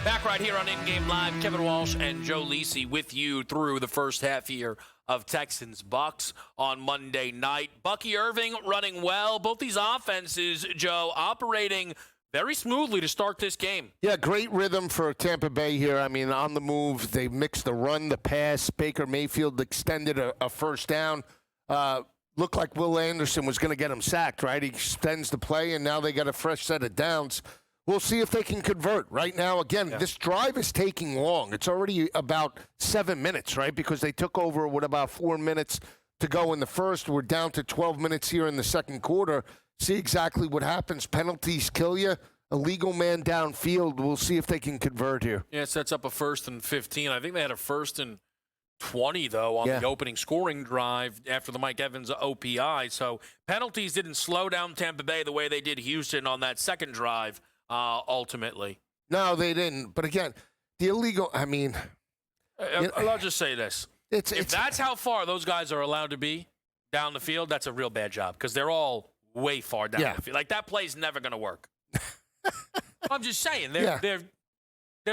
Back right here on In Game Live, Kevin Walsh and Joe Lisi with you through the first half here of Texans Bucks on Monday night. Bucky Irving running well. Both these offenses, Joe, operating very smoothly to start this game. Yeah, great rhythm for Tampa Bay here. I mean, on the move, they mixed the run, the pass. Baker Mayfield extended a first down. Looked like Will Anderson was going to get him sacked, right? He extends the play, and now they got a fresh set of downs. We'll see if they can convert. Right now, again, this drive is taking long. It's already about 7 minutes, right? Because they took over with about 4 minutes to go in the first. We're down to 12 minutes here in the second quarter. See exactly what happens. Penalties kill you. A legal man downfield. We'll see if they can convert here. Yeah, it sets up a 1st and 15. I think they had a 1st and 20, though, on the opening scoring drive after the Mike Evans OPI. So penalties didn't slow down Tampa Bay the way they did Houston on that second drive, ultimately. No, they didn't. But again, the illegal, I mean. I'll just say this. If that's how far those guys are allowed to be down the field, that's a real bad job because they're all way far down the field. Like, that play's never going to work. I'm just saying. They're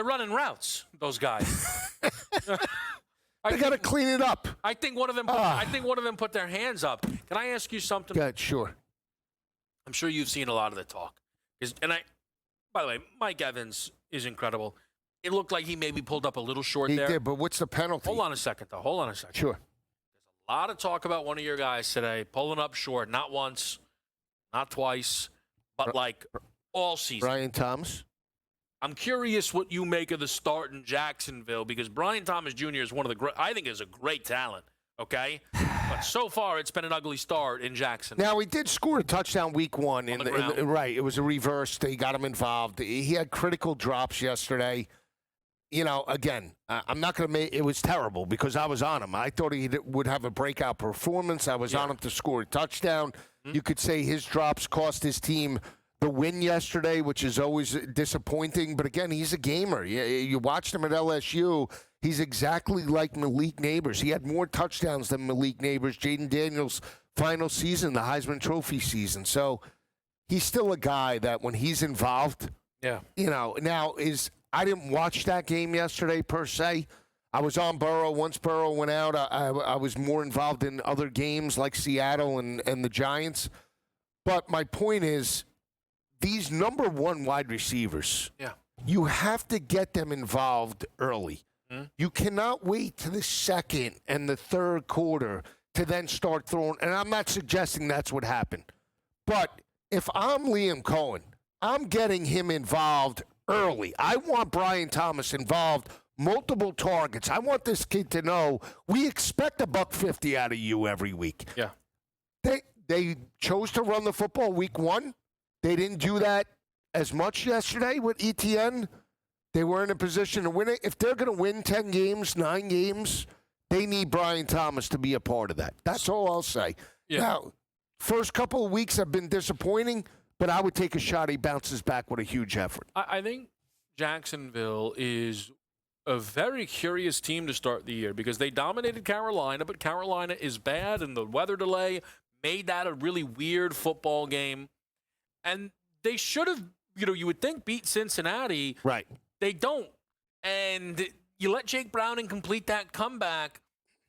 running routes, those guys. They got to clean it up. I think one of them put their hands up. Can I ask you something? Good, sure. I'm sure you've seen a lot of the talk. By the way, Mike Evans is incredible. It looked like he maybe pulled up a little short there. He did, but what's the penalty? Hold on a second, though. Sure. There's a lot of talk about one of your guys today pulling up short, not once, not twice, but like all season. Brian Thomas? I'm curious what you make of the start in Jacksonville because Brian Thomas Jr. is one of the I think is a great talent, okay? But so far, it's been an ugly start in Jackson. Now, he did score a touchdown week one. Right, it was a reverse. They got him involved. He had critical drops yesterday. You know, again, I'm not going to make – it was terrible because I was on him. I thought he would have a breakout performance. I was on him to score a touchdown. Mm-hmm. You could say his drops cost his team – the win yesterday, which is always disappointing. But, again, he's a gamer. You watched him at LSU. He's exactly like Malik Neighbors. He had more touchdowns than Malik Neighbors. Jaden Daniels' final season, the Heisman Trophy season. So he's still a guy that when he's involved, you know, I didn't watch that game yesterday per se. I was on Burrow. Once Burrow went out, I was more involved in other games like Seattle and the Giants. But my point is, these number one wide receivers, you have to get them involved early. Mm-hmm. You cannot wait to the second and the third quarter to then start throwing. And I'm not suggesting that's what happened. But if I'm Liam Cohen, I'm getting him involved early. I want Brian Thomas involved, multiple targets. I want this kid to know we expect $150 out of you every week. Yeah. They chose to run the football week one. They didn't do that as much yesterday with ETN. They were in a position to win it. If they're going to win 10 games, 9 games, they need Brian Thomas to be a part of that. That's all I'll say. Yeah. Now, first couple of weeks have been disappointing, but I would take a shot he bounces back with a huge effort. I think Jacksonville is a very curious team to start the year because they dominated Carolina, but Carolina is bad, and the weather delay made that a really weird football game. And they should have, you would think beat Cincinnati. Right. They don't. And you let Jake Browning complete that comeback.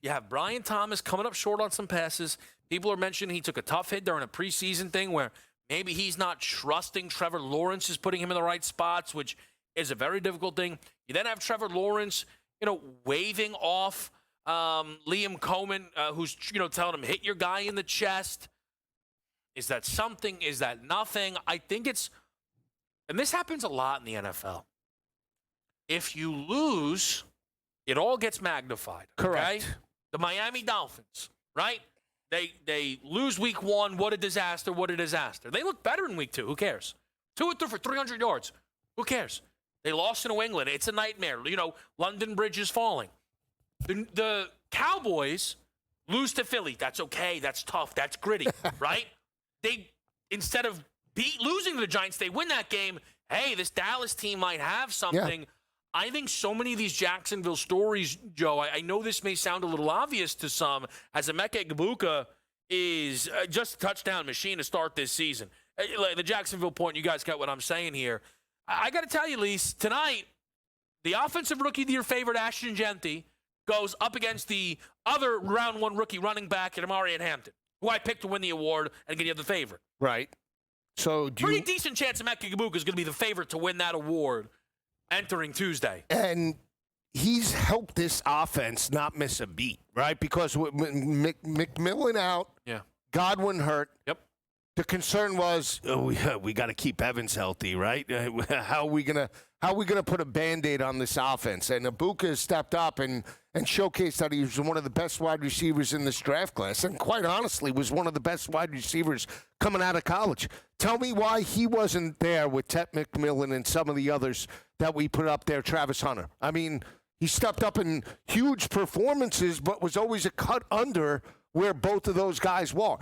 You have Brian Thomas coming up short on some passes. People are mentioning he took a tough hit during a preseason thing where maybe he's not trusting Trevor Lawrence is putting him in the right spots, which is a very difficult thing. You then have Trevor Lawrence, waving off Liam Cohen, who's, telling him, hit your guy in the chest. Is that something? Is that nothing? I think it's, and this happens a lot in the NFL. If you lose, it all gets magnified. Correct. Okay? The Miami Dolphins, right? They lose week one. What a disaster. What a disaster. They look better in week two. Who cares? 2 or 3 for 300 yards. Who cares? They lost in New England. It's a nightmare. London Bridge is falling. The Cowboys lose to Philly. That's okay. That's tough. That's gritty, right? They, instead of losing to the Giants, they win that game. Hey, this Dallas team might have something. Yeah. I think so many of these Jacksonville stories, Joe, I know this may sound a little obvious to some, as Emeka Egbuka is just a touchdown machine to start this season. The Jacksonville point, you guys got what I'm saying here. I got to tell you, Lise, tonight, the offensive rookie of the year favorite, Ashton Genty, goes up against the other round one rookie running back at Amari Hampton, who I picked to win the award and get the favorite. Right. So Pretty decent chance that Emeka Egbuka is going to be the favorite to win that award entering Tuesday. And he's helped this offense not miss a beat, right? Because with McMillan out, Godwin hurt. Yep. The concern was we got to keep Evans healthy, right? How are we gonna put a Band-Aid on this offense? And Egbuka has stepped up and showcased that he was one of the best wide receivers in this draft class, and quite honestly was one of the best wide receivers coming out of college. Tell me why he wasn't there with Tet McMillan and some of the others that we put up there, Travis Hunter. I mean, he stepped up in huge performances, but was always a cut under where both of those guys were,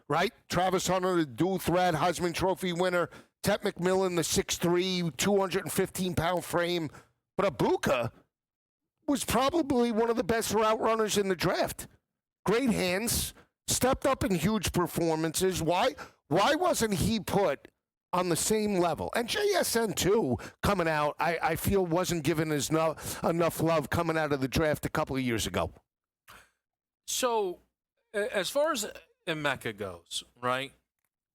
right? Travis Hunter, the dual threat, Heisman Trophy winner. Tet McMillan, the 6'3", 215-pound frame. But Egbuka was probably one of the best route runners in the draft. Great hands, stepped up in huge performances. Why wasn't he put on the same level? And JSN, too, coming out, I feel wasn't given enough love coming out of the draft a couple of years ago. So, as far as Emeka goes, right,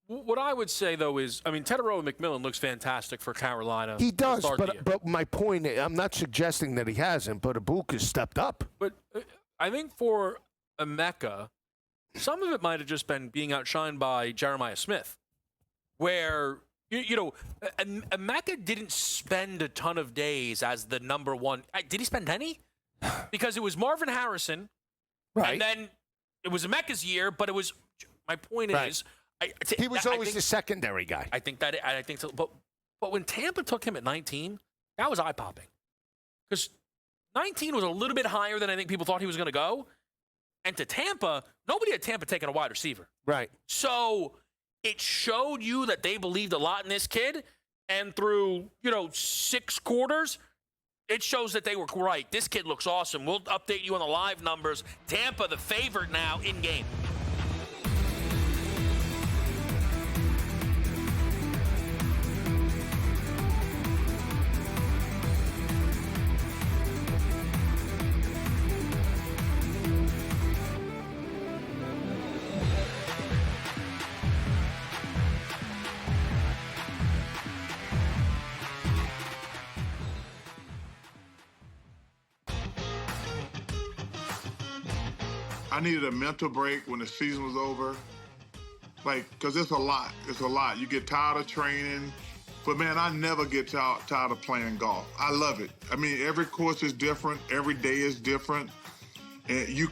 what I would say, though, is, I mean, Tetairoa McMillan looks fantastic for Carolina. He does, but my point, I'm not suggesting that he hasn't, but Egbuka's stepped up. But I think for Emeka, some of it might have just been being outshined by Jeremiah Smith, where, Emeka didn't spend a ton of days as the number one. Did he spend any? Because it was Marvin Harrison, right, and then it was Emeka's year, but it was, my point is, he was always the secondary guy. I think so. But when Tampa took him at 19, that was eye-popping. Because 19 was a little bit higher than I think people thought he was going to go. And to Tampa, nobody at Tampa taking a wide receiver. Right. So it showed you that they believed a lot in this kid. And through, 6 quarters, it shows that they were right. This kid looks awesome. We'll update you on the live numbers. Tampa, the favorite now in game. I needed a mental break when the season was over. Because it's a lot. It's a lot. You get tired of training. But, man, I never get tired of playing golf. I love it. I mean, every course is different. Every day is different. And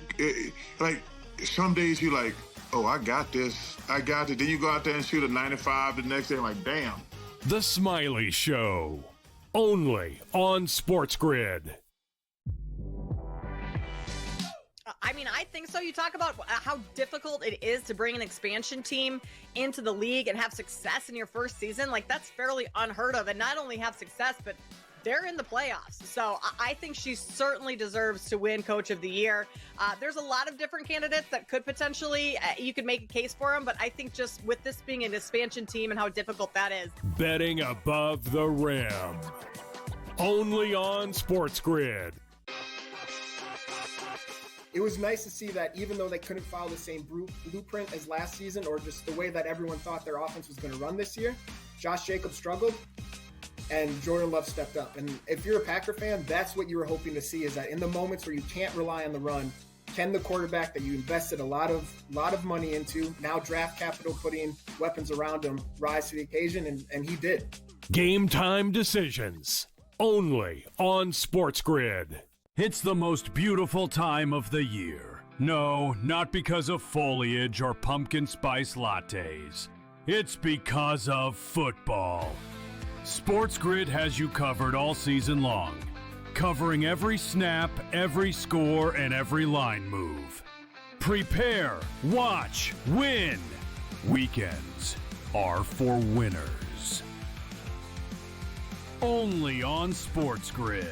some days you're like, oh, I got this. I got it. Then you go out there and shoot a 95 the next day. I'm like, damn. The Smiley Show. Only on SportsGrid. I mean, I think so. You talk about how difficult it is to bring an expansion team into the league and have success in your first season. That's fairly unheard of. And not only have success, but they're in the playoffs. So I think she certainly deserves to win Coach of the Year. There's a lot of different candidates that could potentially, you could make a case for them. But I think just with this being an expansion team and how difficult that is. Betting above the rim. Only on SportsGrid. It was nice to see that even though they couldn't follow the same blueprint as last season or just the way that everyone thought their offense was going to run this year, Josh Jacobs struggled and Jordan Love stepped up. And if you're a Packer fan, that's what you were hoping to see, is that in the moments where you can't rely on the run, can the quarterback that you invested a lot of money into, now draft capital, putting weapons around him, rise to the occasion, and he did. Game time decisions. Only on SportsGrid. It's the most beautiful time of the year. No, not because of foliage or pumpkin spice lattes. It's because of football. SportsGrid has you covered all season long, covering every snap, every score, and every line move. Prepare, watch, win. Weekends are for winners. Only on SportsGrid.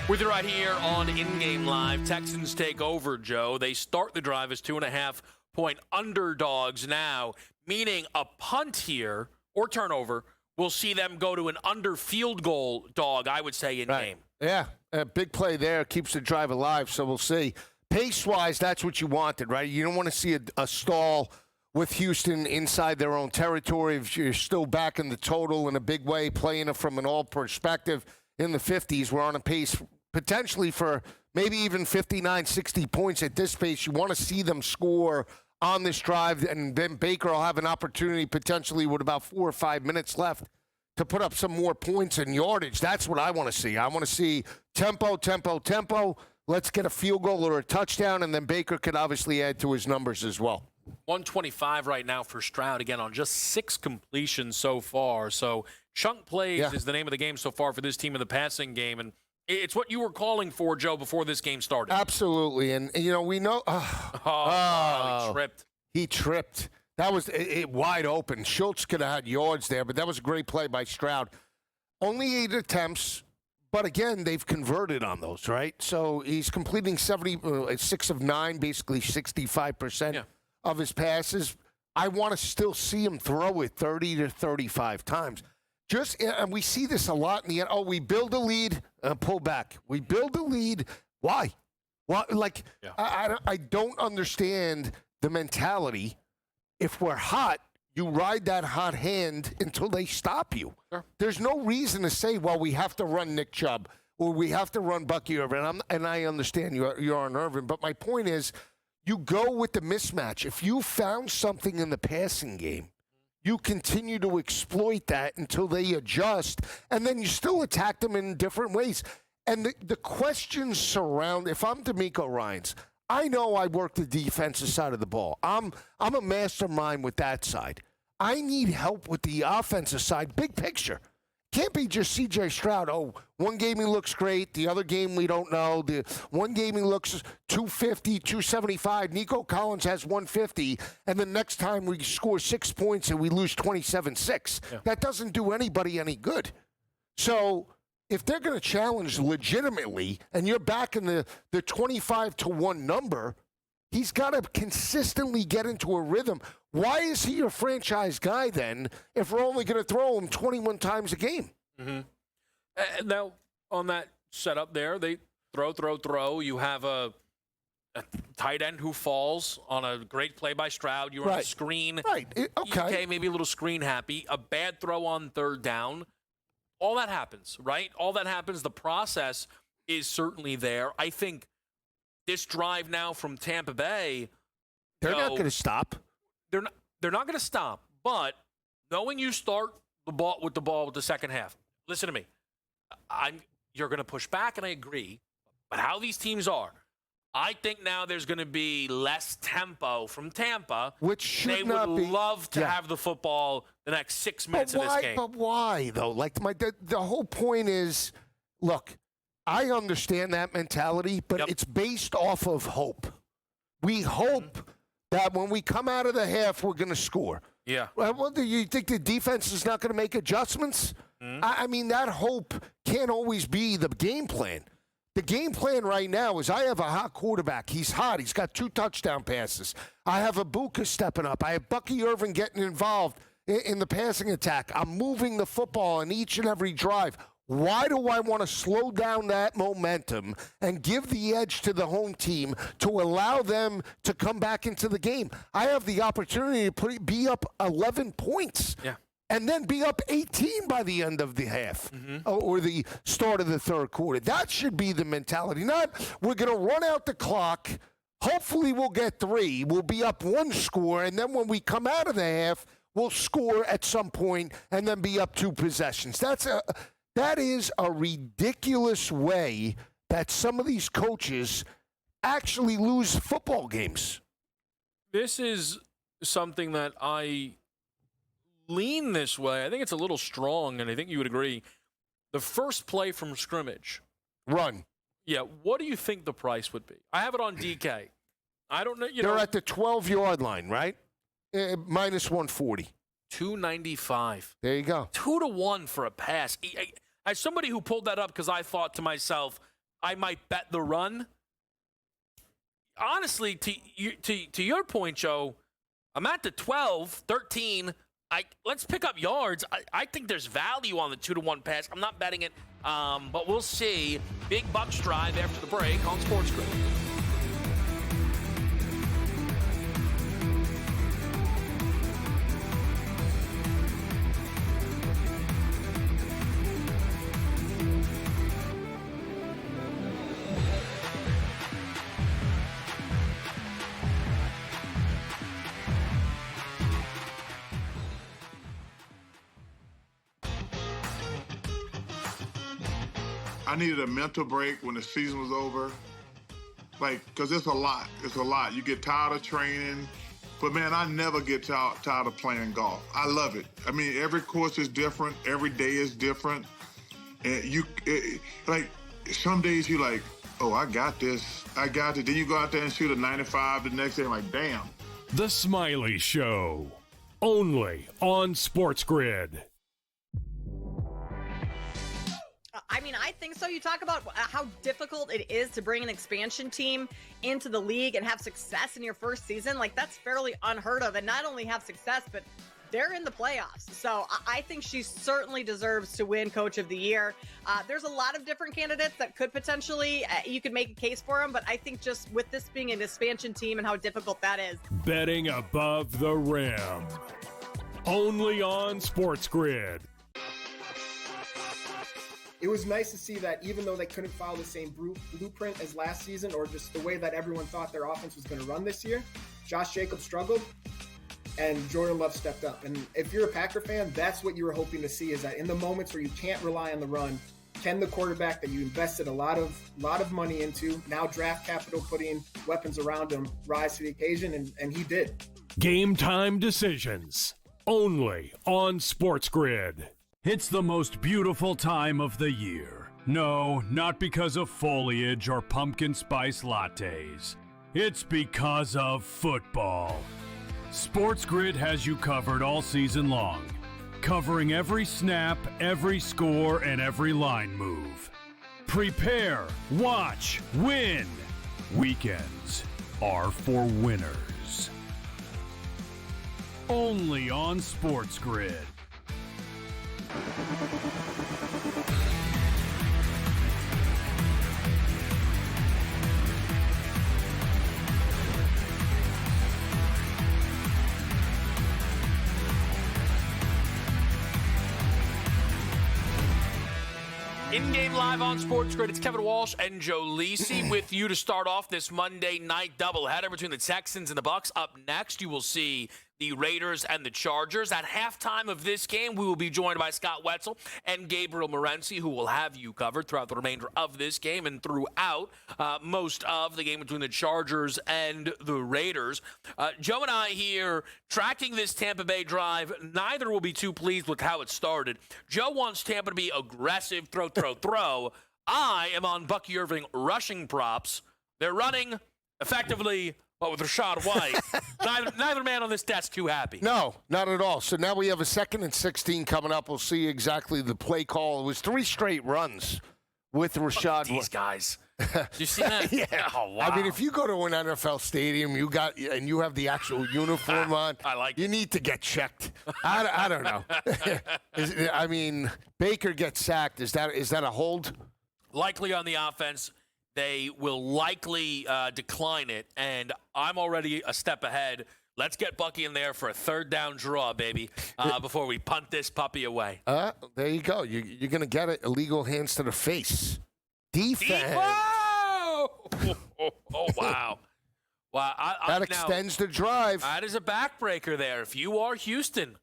With you right here on In Game Live, Texans take over, Joe. They start the drive as 2.5 point underdogs now, meaning a punt here or turnover will see them go to an under field goal dog, I would say, in game. Yeah, a big play there keeps the drive alive, so we'll see. Pace-wise, that's what you wanted, right? You don't want to see a stall with Houston inside their own territory. If you're still back in the total in a big way, playing it from an all perspective in the 50s, we're on a pace potentially for maybe even 59, 60 points at this pace. You want to see them score on this drive, and then Baker will have an opportunity potentially with about 4 or 5 minutes left to put up some more points and yardage. That's what I want to see. I want to see tempo. Let's get a field goal or a touchdown, and then Baker could obviously add to his numbers as well. 125 right now for Stroud, again, on just 6 completions so far. So chunk plays is the name of the game so far for this team in the passing game. And it's what you were calling for, Joe, before this game started. Absolutely. And you know, we know. He tripped. He tripped. That was it wide open. Schultz could have had yards there, but that was a great play by Stroud. Only 8 attempts. But again, they've converted on those, right? So he's completing 6 of 9, basically 65% of his passes. I want to still see him throw it 30 to 35 times. And we see this a lot in the end. Oh, we build a lead, pull back. We build a lead. Why? Like, I don't understand the mentality. If we're hot, you ride that hot hand until they stop you. Sure. There's no reason to say, well, we have to run Nick Chubb or we have to run Bucky Irvin. And I understand you're on Irvin, but my point is you go with the mismatch. If you found something in the passing game, you continue to exploit that until they adjust, and then you still attack them in different ways. And the questions surround, if I'm D'Amico Ryans, I know I work the defensive side of the ball. I'm a mastermind with that side. I need help with the offensive side, big picture. Can't be just C.J. Stroud. Oh, one game he looks great. The other game we don't know. The one game he looks 250, 275. Nico Collins has 150. And the next time we score 6 points and we lose 27-6. Yeah. That doesn't do anybody any good. So if they're going to challenge legitimately and you're back in the 25-1 number, he's got to consistently get into a rhythm. Why is he your franchise guy then if we're only going to throw him 21 times a game? Mm-hmm. Now, on that setup there, they throw. You have a tight end who falls on a great play by Stroud. You're on a screen. Right. Okay, maybe a little screen happy. A bad throw on 3rd down. All that happens, right? All that happens. The process is certainly there. I think this drive now from Tampa Bay, they're not going to stop. They're not going to stop. But knowing you start with the second half, listen to me. You're going to push back, and I agree. But how these teams are, I think now there's going to be less tempo from Tampa. Which should they not would be. love to have the football the next 6 minutes of this game. But why, though? Like, the whole point is, look, I understand that mentality, but it's based off of hope. We hope that when we come out of the half, we're going to score. Yeah. Well, do you think the defense is not going to make adjustments? I mean, that hope can't always be the game plan. The game plan right now is I have a hot quarterback. He's hot. He's got 2 touchdown passes. I have Ibuka stepping up. I have Bucky Irvin getting involved in the passing attack. I'm moving the football in each and every drive. Why do I want to slow down that momentum and give the edge to the home team to allow them to come back into the game? I have the opportunity to be up 11 points. Yeah. And then be up 18 by the end of the half or the start of the 3rd quarter. That should be the mentality. Not we're going to run out the clock. Hopefully we'll get 3. We'll be up 1 score. And then when we come out of the half, we'll score at some point and then be up 2 possessions. That is a ridiculous way that some of these coaches actually lose football games. This is something that I lean this way. I think it's a little strong, and I think you would agree. The first play from scrimmage. Run. Yeah, what do you think the price would be? I have it on DK. I don't know. They're at the 12-yard line, right? Minus 140. 295. There you go. 2-1 for a pass. As somebody who pulled that up because I thought to myself, I might bet the run. honestly, to your point, Joe, I'm at the 12, 13. Let's pick up yards. I think there's value on the 2-to-1 pass. I'm not betting it, but we'll see. Big Bucks drive after the break on SportsGrid. I needed a mental break when the season was over. Because it's a lot. It's a lot. You get tired of training. But, man, I never get tired of playing golf. I love it. I mean, every course is different. Every day is different. And some days you're like, oh, I got this. I got it. Then you go out there and shoot a 95 the next day. I'm like, damn. The Smiley Show. Only on SportsGrid. I mean, I think so. You talk about how difficult it is to bring an expansion team into the league and have success in your first season. Like, that's fairly unheard of. And not only have success, but they're in the playoffs. So I think she certainly deserves to win Coach of the Year. There's a lot of different candidates that could potentially, you could make a case for them. But I think just with this being an expansion team and how difficult that is. Betting above the rim. Only on SportsGrid. It was nice to see that even though they couldn't follow the same blueprint as last season, or just the way that everyone thought their offense was going to run this year, Josh Jacobs struggled and Jordan Love stepped up. And if you're a Packer fan, that's what you were hoping to see, is that in the moments where you can't rely on the run, can the quarterback that you invested a lot of money into, now draft capital, putting weapons around him, rise to the occasion, and he did. Game time decisions. Only on SportsGrid. It's the most beautiful time of the year. No, not because of foliage or pumpkin spice lattes. It's because of football. SportsGrid has you covered all season long, covering every snap, every score, and every line move. Prepare, watch, win. Weekends are for winners. Only on SportsGrid. In-game live on SportsGrid, it's Kevin Walsh and Joe Lisi with you to start off this Monday night doubleheader between the Texans and the Bucks. Up next, you will see the Raiders and the Chargers. At halftime of this game, we will be joined by Scott Wetzel and Gabriel Morency, who will have you covered throughout the remainder of this game and throughout most of the game between the Chargers and the Raiders. Joe and I here tracking this Tampa Bay drive. Neither will be too pleased with how it started. Joe wants Tampa to be aggressive, throw. I am on Bucky Irving rushing props. They're running effectively, but with Rashad White. neither man on this desk too happy. No, not at all. So now we have a 2nd and 16 coming up. We'll see exactly the play call. It was 3 straight runs with Rashad. These guys. Did you see that? Yeah. Oh, wow. I mean, if you go to an NFL stadium, you have the actual uniform on. I like you it. need to get checked. I don't know. I mean, Baker gets sacked. Is that a hold? Likely on the offense. They will likely decline it, and I'm already a step ahead. Let's get Bucky in there for a 3rd down draw, baby, before we punt this puppy away. There you go. You're going to get it. Illegal hands to the face. Defense. Oh, wow. Wow. That extends the drive. That is a backbreaker there. If you are Houston,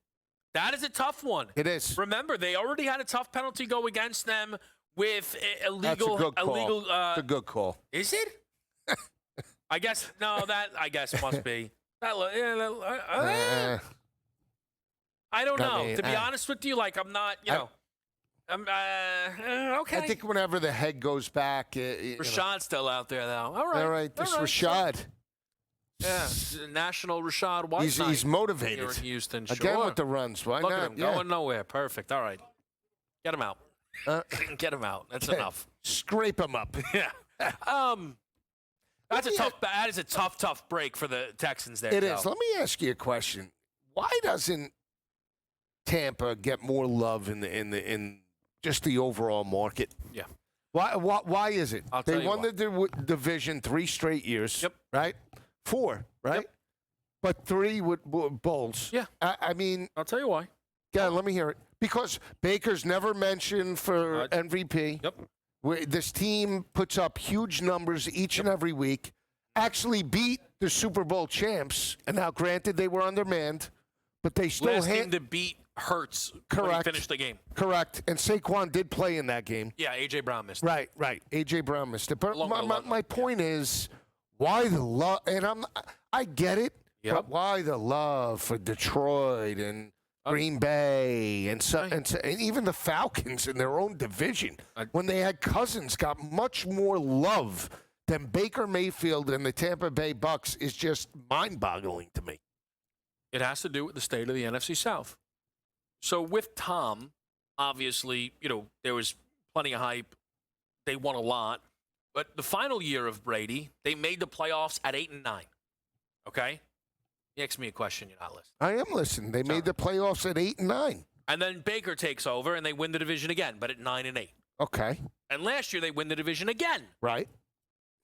that is a tough one. It is. Remember, they already had a tough penalty go against them with illegal. That's a good call. It's a good call. Is it? I guess must be. I don't know. To be honest with you, like, I'm not. I'm okay. I think whenever the head goes back, Rashad's still out there though. All right, this Rashad. Yeah, National Rashad White. He's motivated. Here in Houston, sure. Again with the runs. Why Look not? at him going nowhere. Perfect. All right, get him out. Get him out. That's enough. Scrape him up. Yeah. That is a tough break for the Texans there. It is. Let me ask you a question. Why doesn't Tampa get more love in just the overall market? Yeah. Why is it? They won why. the division 3 straight years. Yep. Right? 4, right? Yep. But 3 with bowls. Yeah. I mean, I'll tell you why. Yeah, let me hear it. Because Baker's never mentioned for MVP. Yep. This team puts up huge numbers each and every week. Actually beat the Super Bowl champs. And now, granted, they were undermanned, but they still Last team to beat Hurts when he finished the game. Correct. And Saquon did play in that game. Yeah, A.J. Brown missed it. Right. A.J. Brown missed it. But my point is, why the love? And I get it. Yep. But why the love for Detroit and Green Bay and even the Falcons in their own division, when they had Cousins, got much more love than Baker Mayfield and the Tampa Bay Bucks is just mind-boggling to me. It has to do with the state of the NFC South. So with Tom, obviously, there was plenty of hype. They won a lot. But the final year of Brady, they made the playoffs at 8-9. Okay? You asked me a question, you're not listening. I am listening. They made the playoffs at 8-9. And then Baker takes over, and they win the division again, but at 9-8. Okay. And last year, they win the division again. Right.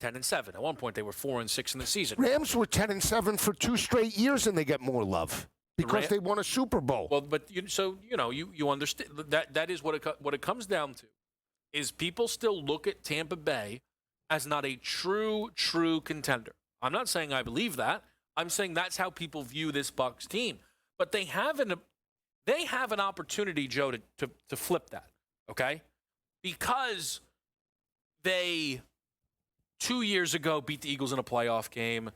10-7. At one point, they were 4-6 in the season. Rams were 10-7 for 2 straight years, and they get more love because they won a Super Bowl. Well, but you understand that is what it comes down to, is people still look at Tampa Bay as not a true contender. I'm not saying I believe that. I'm saying that's how people view this Bucs team. But they have an opportunity, Joe, to flip that, okay? Because they 2 years ago beat the Eagles in a playoff game.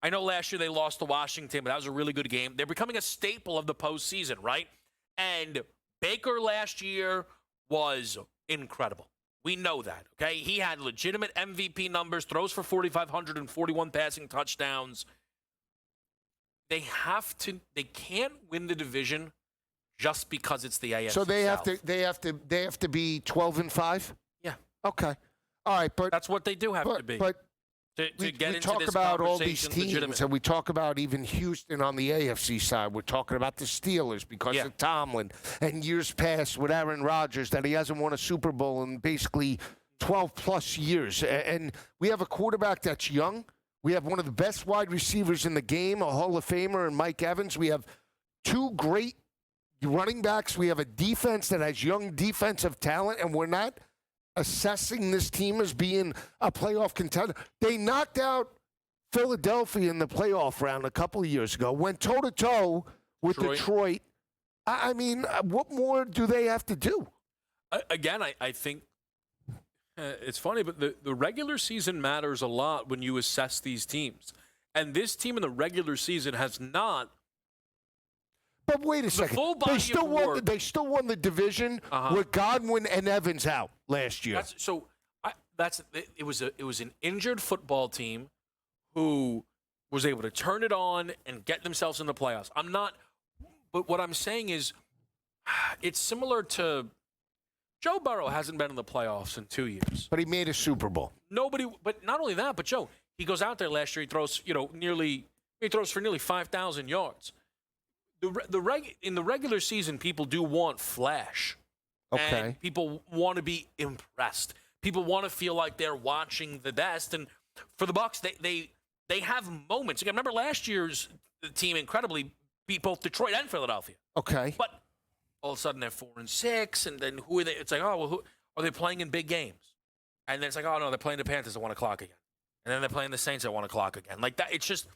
I know last year they lost to Washington, but that was a really good game. They're becoming a staple of the postseason, right? And Baker last year was incredible. We know that, okay? He had legitimate MVP numbers, throws for 4,541 passing touchdowns. They can't win the division just because it's the AFC. So they South. have to be 12-5? Yeah. Okay. All right, but that's what they do have to be. But to get into talk this about all these conversation teams, and we talk about even Houston on the AFC side. We're talking about the Steelers because of Tomlin, and years past with Aaron Rodgers that he hasn't won a Super Bowl in basically 12-plus years. And we have a quarterback that's young. We have one of the best wide receivers in the game, a Hall of Famer, and Mike Evans. We have 2 great running backs. We have a defense that has young defensive talent, and we're not assessing this team as being a playoff contender. They knocked out Philadelphia in the playoff round a couple of years ago, went toe-to-toe with Detroit. I mean, what more do they have to do? Again, I think it's funny, but the regular season matters a lot when you assess these teams. And this team in the regular season has not. But wait a second. They still won the division with Godwin and Evans out last year. It was an injured football team who was able to turn it on and get themselves in the playoffs. But what I'm saying is, it's similar to Joe Burrow hasn't been in the playoffs in 2 years. But he made a Super Bowl. But not only that, but Joe, he goes out there last year, he throws for nearly 5,000 yards. In the regular season, people do want flash. Okay. And people want to be impressed. People want to feel like they're watching the best. And for the Bucs, they have moments. Again, remember last year's team incredibly beat both Detroit and Philadelphia. Okay. But all of a sudden they're 4-6, and then who are they? It's like, who are they playing in big games? And then it's like, oh no, they're playing the Panthers at 1 o'clock again, and then they're playing the Saints at 1 o'clock again. Like that, it's just.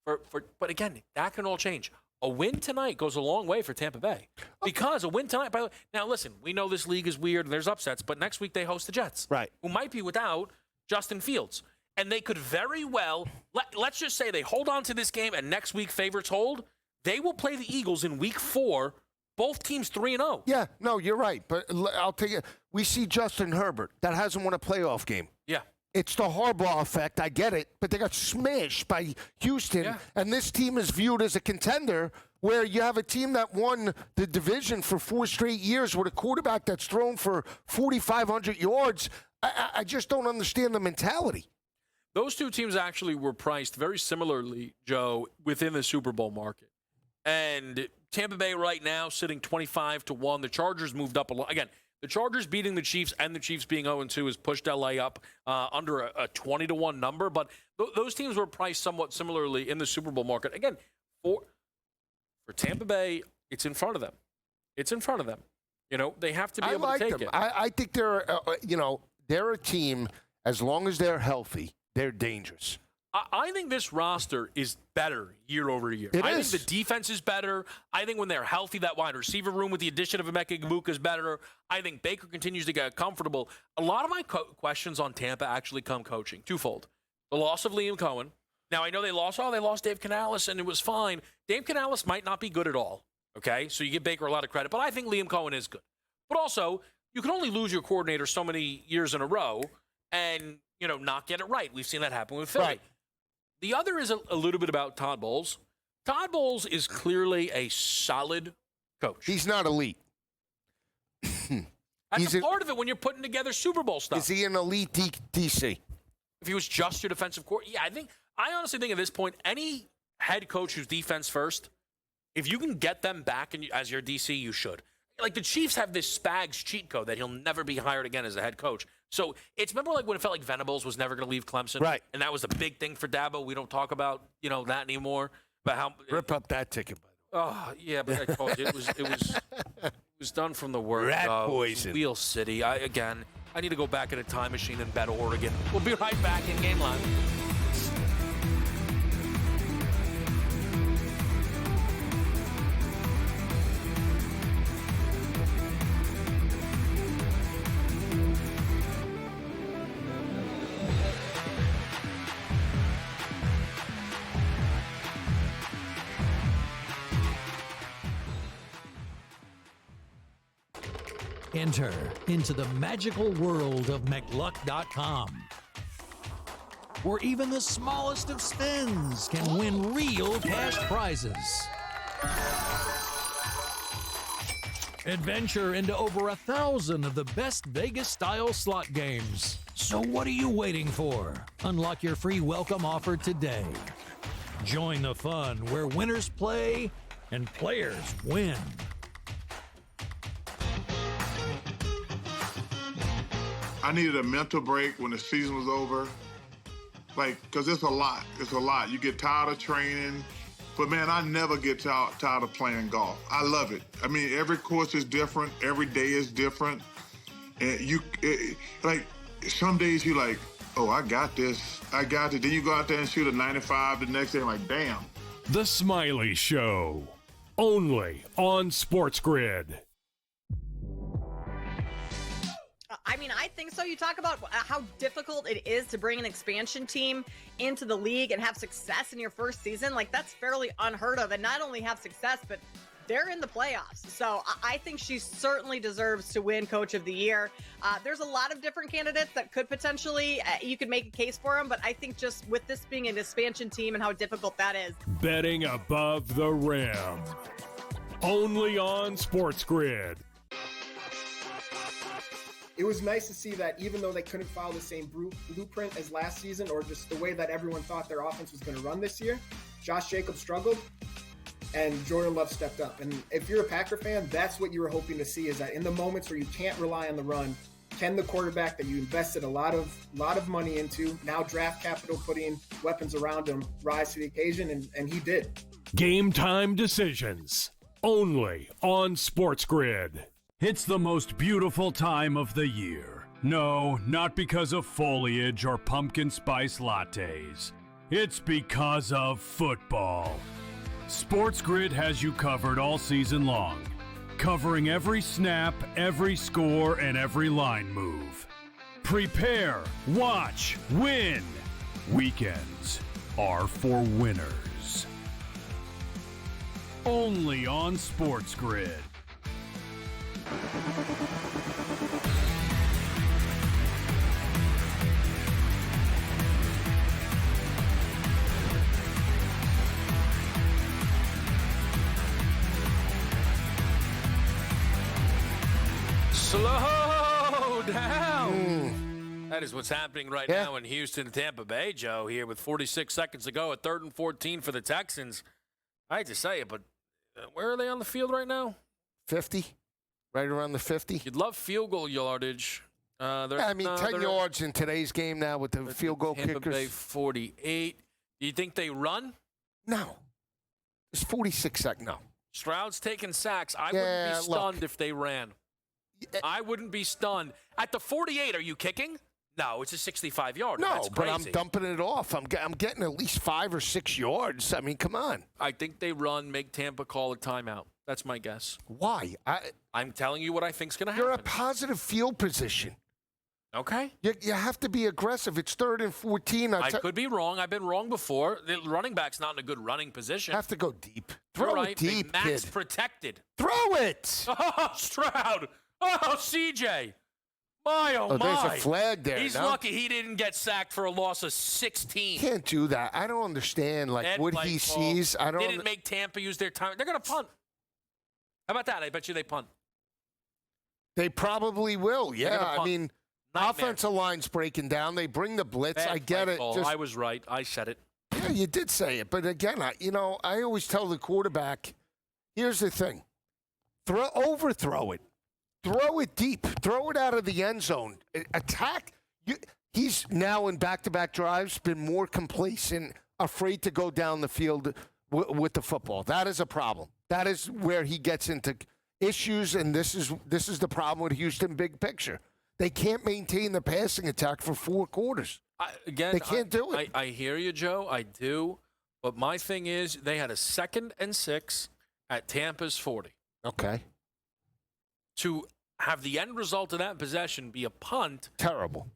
But again, that can all change. A win tonight goes a long way for Tampa Bay because a win tonight. Now listen, we know this league is weird and there's upsets, but next week they host the Jets, right? Who might be without Justin Fields, and they could very well. Let's just say they hold on to this game, and next week favorites hold. They will play the Eagles in Week 4. Both teams 3-0. Yeah, no, you're right. But I'll tell you, we see Justin Herbert that hasn't won a playoff game. Yeah. It's the Harbaugh effect. I get it. But they got smashed by Houston. Yeah. And this team is viewed as a contender where you have a team that won the division for 4 straight years with a quarterback that's thrown for 4,500 yards. I just don't understand the mentality. Those two teams actually were priced very similarly, Joe, within the Super Bowl market. And Tampa Bay right now sitting 25-1. The Chargers moved up a lot. Again, the Chargers beating the Chiefs and the Chiefs being 0-2 has pushed LA up under a 20-1 number. But those teams were priced somewhat similarly in the Super Bowl market. Again, for Tampa Bay, it's in front of them. It's in front of them. You know, they have to be able to take it. I think they're, they're a team, as long as they're healthy, they're dangerous. I think this roster is better year over year. It I is. think the defense is better. I think when they're healthy, that wide receiver room with the addition of Emeka Egbuka is better. I think Baker continues to get comfortable. A lot of my questions on Tampa actually come coaching. Twofold. The loss of Liam Cohen. Now, I know they lost Dave Canales, and it was fine. Dave Canales might not be good at all, okay? So you give Baker a lot of credit, but I think Liam Cohen is good. But also, you can only lose your coordinator so many years in a row and, not get it right. We've seen that happen with Philly. Right. The other is a little bit about Todd Bowles. Todd Bowles is clearly a solid coach. He's not elite. That's a part of it when you're putting together Super Bowl stuff. Is he an elite DC? If he was just your defensive coordinator, yeah, I honestly think at this point, any head coach who's defense first, if you can get them back as your DC, you should. Like the Chiefs have this Spags cheat code that he'll never be hired again as a head coach. So remember like when it felt like Venables was never going to leave Clemson? Right. And that was a big thing for Dabo. We don't talk about, that anymore. But how Rip up that ticket, by the way. Oh, yeah, but I told you, it was done from the word Rat of poison. Wheel City. I need to go back in a time machine and bet Oregon. We'll be right back in Game Line. Enter into the magical world of McLuck.com, where even the smallest of spins can win real cash prizes. Adventure into over 1,000 of the best Vegas-style slot games. So what are you waiting for? Unlock your free welcome offer today. Join the fun where winners play and players win. I needed a mental break when the season was over. Because it's a lot. It's a lot. You get tired of training. But, man, I never get tired of playing golf. I love it. I mean, every course is different. Every day is different. And some days you're like, oh, I got this. I got it. Then you go out there and shoot a 95 the next day. I'm like, damn. The Smiley Show. Only on SportsGrid. I think so. You talk about how difficult it is to bring an expansion team into the league and have success in your first season. Like, that's fairly unheard of. And not only have success, but they're in the playoffs. So I think she certainly deserves to win Coach of the Year. There's a lot of different candidates that could potentially, you could make a case for them. But I think just with this being an expansion team and how difficult that is. Betting above the rim. Only on SportsGrid. It was nice to see that even though they couldn't follow the same blueprint as last season, or just the way that everyone thought their offense was going to run this year, Josh Jacobs struggled and Jordan Love stepped up. And if you're a Packer fan, that's what you were hoping to see, is that in the moments where you can't rely on the run, can the quarterback that you invested a lot of money into, now draft capital, putting weapons around him, rise to the occasion, and he did. Game time decisions. Only on SportsGrid. It's the most beautiful time of the year. No, not because of foliage or pumpkin spice lattes. It's because of football. SportsGrid has you covered all season long, covering every snap, every score, and every line move. Prepare, watch, win. Weekends are for winners. Only on SportsGrid. Slow down. That is what's happening right now in Houston, Tampa Bay, Joe, here with 46 seconds to go at 3rd and 14 for the Texans. I hate to say it, but where are they on the field right now? 50, right around the 50. You'd love field goal yardage. 10 yards in today's game now with the field goal Tampa kickers. Bay 48. Do you think they run? No. It's 46 seconds. No. Stroud's taking sacks. I wouldn't be stunned if they ran. I wouldn't be stunned. At the 48, are you kicking? No, it's a 65-yard. No, That's but crazy. I'm dumping it off. I'm getting at least 5 or 6 yards. I mean, come on. I think they run, make Tampa call a timeout. That's my guess. Why? I'm telling you what I think's going to happen. You're a positive field position. Okay. You have to be aggressive. It's 3rd and 14. I could be wrong. I've been wrong before. The running back's not in a good running position. Have to go deep. You're Throw right. it deep, Max kid. protected. Throw it. Oh, Stroud. Oh, CJ. My, my. There's a flag there. He's lucky he didn't get sacked for a loss of 16. Can't do that. I don't understand what he sees. I don't. Didn't make Tampa use their time. They're going to punt. How about that? I bet you they punt. They probably will. Yeah, I mean, Nightmare. offensive line's breaking down. They bring the blitz. Bad I get it. I was right. I said it. Yeah, you did say it. But again, I always tell the quarterback, here's the thing. Overthrow it. Throw it deep. Throw it out of the end zone. Attack. He's now in back-to-back drives been more complacent, afraid to go down the field with the football. That is a problem. That is where he gets into issues, and this is the problem with Houston big picture. They can't maintain the passing attack for 4 quarters. They can't do it. I hear you, Joe. I do. But my thing is they had a 2nd and 6 at Tampa's 40. Okay. To have the end result of that possession be a punt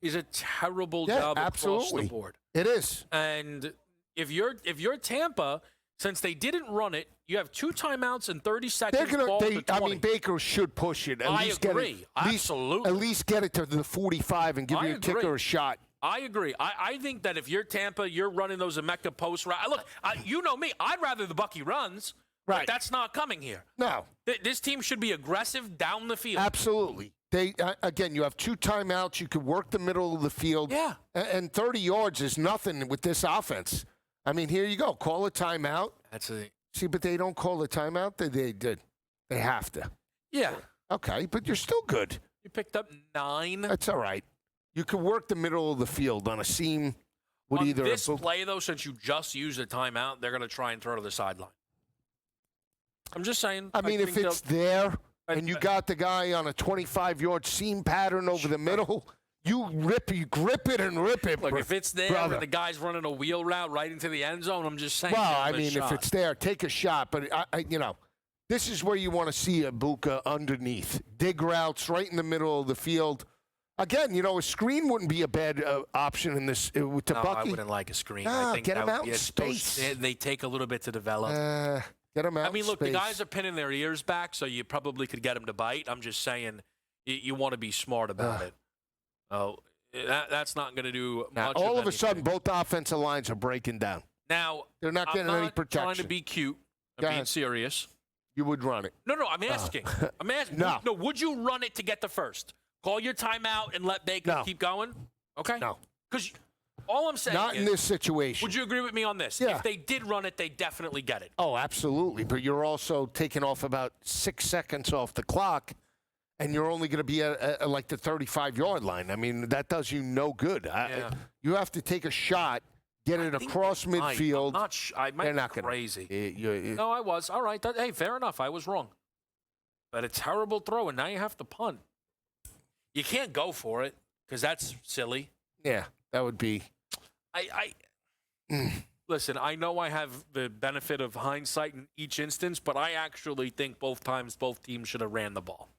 is a terrible job across the board. It is. And if you're Tampa, since they didn't run it, you have 2 timeouts and 30 seconds. I mean, Baker should push it. I agree. Absolutely. At least get it to the 45 and give your kicker a shot. I agree. I think that if you're Tampa, you're running those Emeka post routes. Look, you know me. I'd rather the Bucky runs. Right. But that's not coming here. No. This team should be aggressive down the field. Absolutely. They again, you have 2 timeouts. You could work the middle of the field. Yeah. And 30 yards is nothing with this offense. I mean, here you go. Call a timeout. See, but they don't call a timeout. They did. They have to. Yeah. Okay, but you're still good. You picked up 9. That's all right. You can work the middle of the field on a seam with either this play, though, since you just used a timeout, they're going to try and throw to the sideline. I'm just saying. I mean, if it's there and you got the guy on a 25-yard seam pattern over the middle, you grip it and rip it. Look, if it's there and the guy's running a wheel route right into the end zone, I'm just saying. Well, I mean, if it's there, take a shot. But, this is where you want to see Ibuka underneath. Dig routes right in the middle of the field. Again, a screen wouldn't be a bad option in this with the Bucky. I wouldn't like a screen. No, I think get him out in space. They take a little bit to develop. Get him out. I mean, look, the guys are pinning their ears back, so you probably could get them to bite. I'm just saying you want to be smart about it. Oh, that's not going to do much. All of a sudden, both offensive lines are breaking down. Now, they're not getting any protection. I'm trying to be cute. I'm being serious. You would run it. No, I'm asking. I'm asking. No. Would you run it to get the first? Call your timeout and let Baker keep going? Okay? No. Because all I'm saying Not in this situation. Would you agree with me on this? Yeah. If they did run it, they definitely get it. Oh, absolutely. But you're also taking off about 6 seconds off the clock, and you're only going to be at like the 35-yard line. I mean, that does you no good. You have to take a shot, get it across midfield. I might They're not be gonna, crazy. No, I was. All right. Hey, fair enough. I was wrong. But a terrible throw, and now you have to punt. You can't go for it because that's silly. Yeah, that would be. Listen, I know I have the benefit of hindsight in each instance, but I actually think both times both teams should have ran the ball.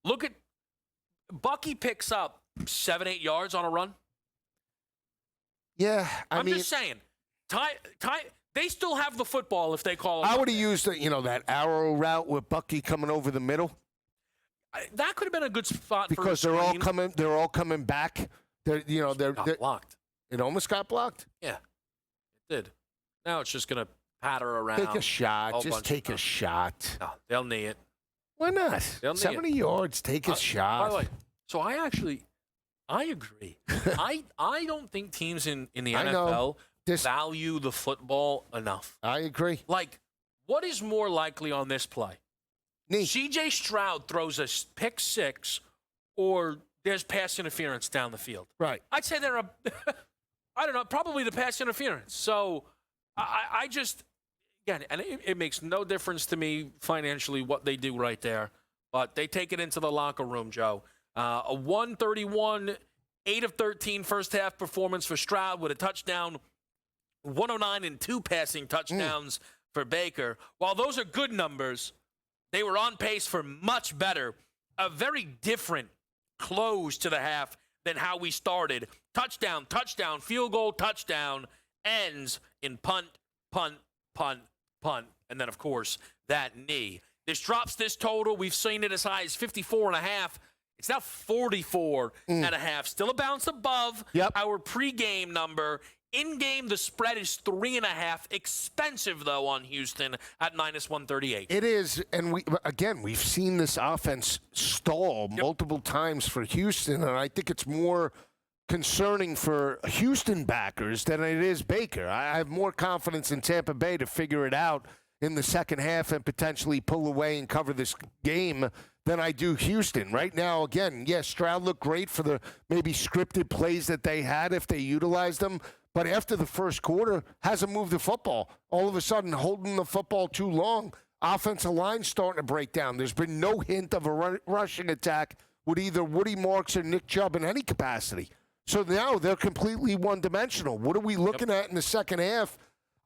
Look at Bucky picks up 7-8 yards on a run. Yeah, I'm just saying. They still have the football if they call it. I would have used that arrow route with Bucky coming over the middle. That could have been a good spot because for they're all coming back. They're blocked. It almost got blocked. Yeah, it did. Now it's just gonna patter around. Take a shot. Just take a shot. No, they'll knee it. Why not? They'll knee 70 yards. Take a shot. By the way, so I I agree. I don't think teams in the NFL value the football enough. I agree. Like, what is more likely on this play? C.J. Stroud throws a pick six, or there's pass interference down the field. Right. I'd say I don't know, probably the pass interference. So I just, again, and it makes no difference to me financially what they do right there, but they take it into the locker room, Joe. A 131, 8 of 13 first half performance for Stroud with a touchdown, 109 and 2 passing touchdowns for Baker. While those are good numbers, they were on pace for much better. A very different close to the half than how we started. Touchdown, touchdown, field goal, touchdown, ends in punt, punt, punt, punt. And then, of course, that knee. This drops this total. We've seen it as high as 54.5. It's now 44.5. Still a bounce above our pregame number. In-game, the spread is 3.5. Expensive, though, on Houston at -138. It is, and we've seen this offense stall multiple times for Houston, and I think it's more concerning for Houston backers than it is Baker. I have more confidence in Tampa Bay to figure it out in the second half and potentially pull away and cover this game than I do Houston. Right now, again, yes, Stroud looked great for the maybe scripted plays that they had if they utilized them. But after the first quarter, hasn't moved the football. All of a sudden, holding the football too long, offensive line starting to break down. There's been no hint of a rushing attack with either Woody Marks or Nick Chubb in any capacity. So now they're completely one-dimensional. What are we looking at in the second half?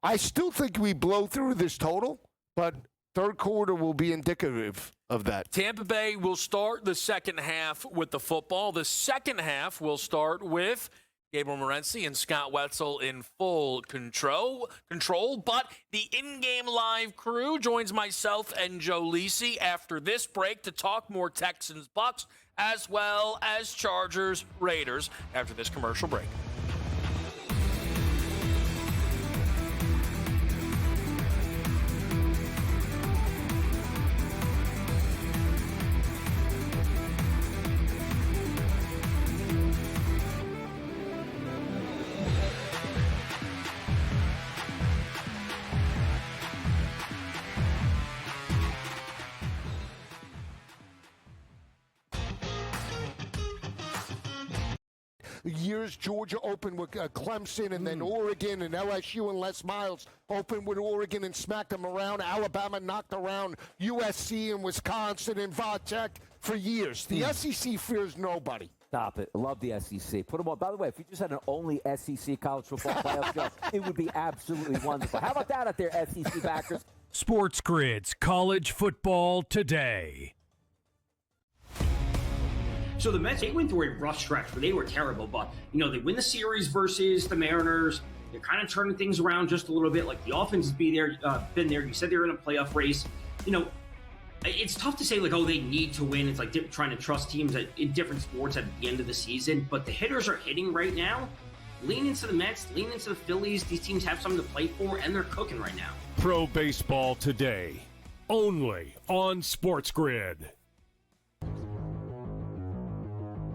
I still think we blow through this total, but third quarter will be indicative of that. Tampa Bay will start the second half with the football. The second half will start with Gabriel Morency and Scott Wetzel in full control. But the in-game live crew joins myself and Joe Lisi after this break to talk more Texans-Bucks as well as Chargers-Raiders after this commercial break. Years Georgia opened with Clemson, and then Oregon and LSU and Les Miles opened with Oregon and smacked them around. Alabama knocked around USC and Wisconsin and Va-Tech for years. The SEC fears nobody. Stop it. I love the SEC. Put them on. By the way, if you just had an only SEC college football playoff show, it would be absolutely wonderful. How about that out there, SEC backers? SportsGrid's College Football Today. So the Mets, they went through a rough stretch where they were terrible, but, they win the series versus the Mariners. They're kind of turning things around just a little bit. Like, the offense has been there. You said they were in a playoff race. It's tough to say, they need to win. It's like trying to trust teams in different sports at the end of the season. But the hitters are hitting right now. Lean into the Mets, lean into the Phillies. These teams have something to play for, and they're cooking right now. Pro Baseball Today, only on SportsGrid.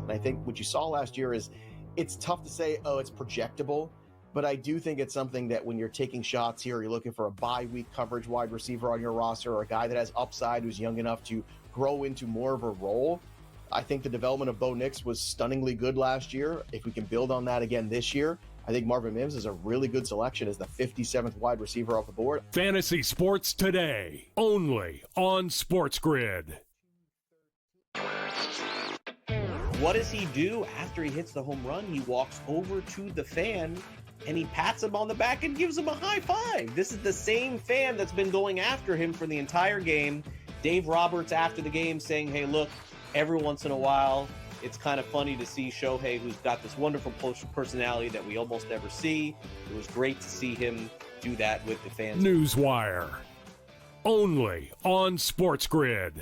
And I think what you saw last year is it's tough to say, it's projectable, but I do think it's something that when you're taking shots here, you're looking for a bye-week coverage wide receiver on your roster or a guy that has upside who's young enough to grow into more of a role. I think the development of Bo Nix was stunningly good last year. If we can build on that again this year, I think Marvin Mims is a really good selection as the 57th wide receiver off the board. Fantasy Sports Today, only on SportsGrid. What does he do after he hits the home run? He walks over to the fan and he pats him on the back and gives him a high five. This is the same fan that's been going after him for the entire game. Dave Roberts after the game saying, hey, look, every once in a while, it's kind of funny to see Shohei, who's got this wonderful personality that we almost never see. It was great to see him do that with the fans. Newswire, only on SportsGrid.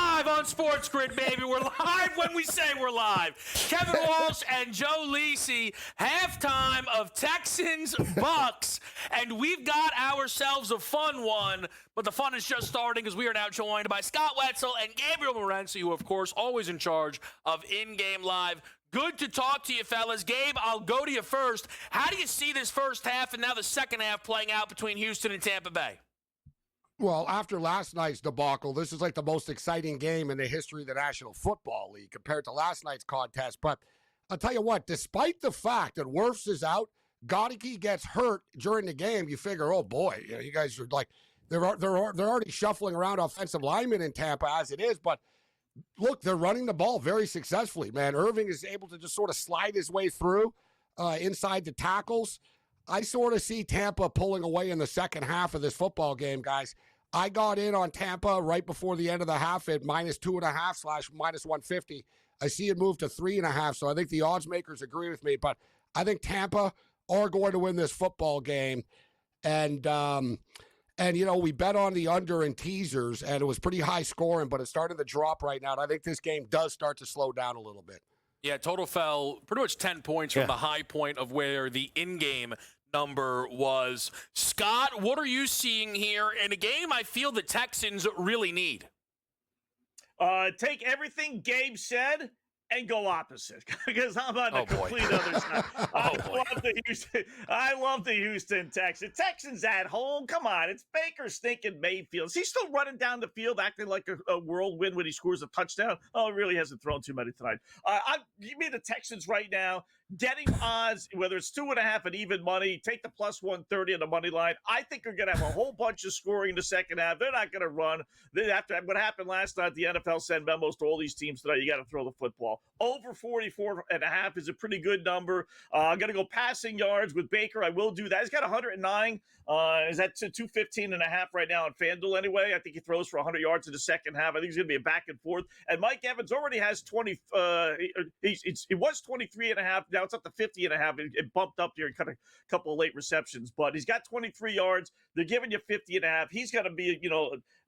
live on SportsGrid, baby. We're live when we say we're live. Kevin Walsh and Joe Lisi, halftime of Texans-Bucks, and we've got ourselves a fun one, but the fun is just starting because we are now joined by Scott Wetzel and Gabriel Morency, who, of course, always in charge of In-Game Live. Good to talk to you, fellas. Gabe, I'll go to you first. How do you see this first half and now the second half playing out between Houston and Tampa Bay? Well, after last night's debacle, this is like the most exciting game in the history of the National Football League compared to last night's contest. But I'll tell you what, despite the fact that Wirfs is out, Godeke gets hurt during the game, you figure, oh boy, you guys are like, they're already shuffling around offensive linemen in Tampa as it is. But look, they're running the ball very successfully, man. Irving is able to just sort of slide his way through inside the tackles. I sort of see Tampa pulling away in the second half of this football game, guys. I got in on Tampa right before the end of the half at -2.5 / -150. I see it move to 3.5, so I think the odds makers agree with me. But I think Tampa are going to win this football game. And you know, we bet on the under in teasers, and it was pretty high scoring, but it's starting to drop right now. And I think this game does start to slow down a little bit. Yeah, total fell pretty much 10 points from the high point of where the in-game number was. Scott, what are you seeing here in a game I feel the Texans really need? Take everything Gabe said and go opposite, because I'm on the complete other side. I love the Houston Texans. Texans at home. Come on, it's Baker stinking Mayfield. Is he still running down the field acting like a whirlwind when he scores a touchdown? Oh, he really hasn't thrown too many tonight. Give me the Texans right now. Getting odds, whether it's 2.5 and even money, take the +130 on the money line. I think they're going to have a whole bunch of scoring in the second half. They're not going to run. After what happened last night, the NFL sent memos to all these teams tonight. You got to throw the football. Over 44.5 is a pretty good number. I'm going to go passing yards with Baker. I will do that. He's got 109. Is that 215.5 right now on FanDuel anyway? I think he throws for 100 yards in the second half. I think it's going to be a back and forth. And Mike Evans already has 20. It was 23.5. Now it's up to 50.5. It bumped up there and cut a couple of late receptions. But he's got 23 yards. They're giving you 50.5. He's going to be,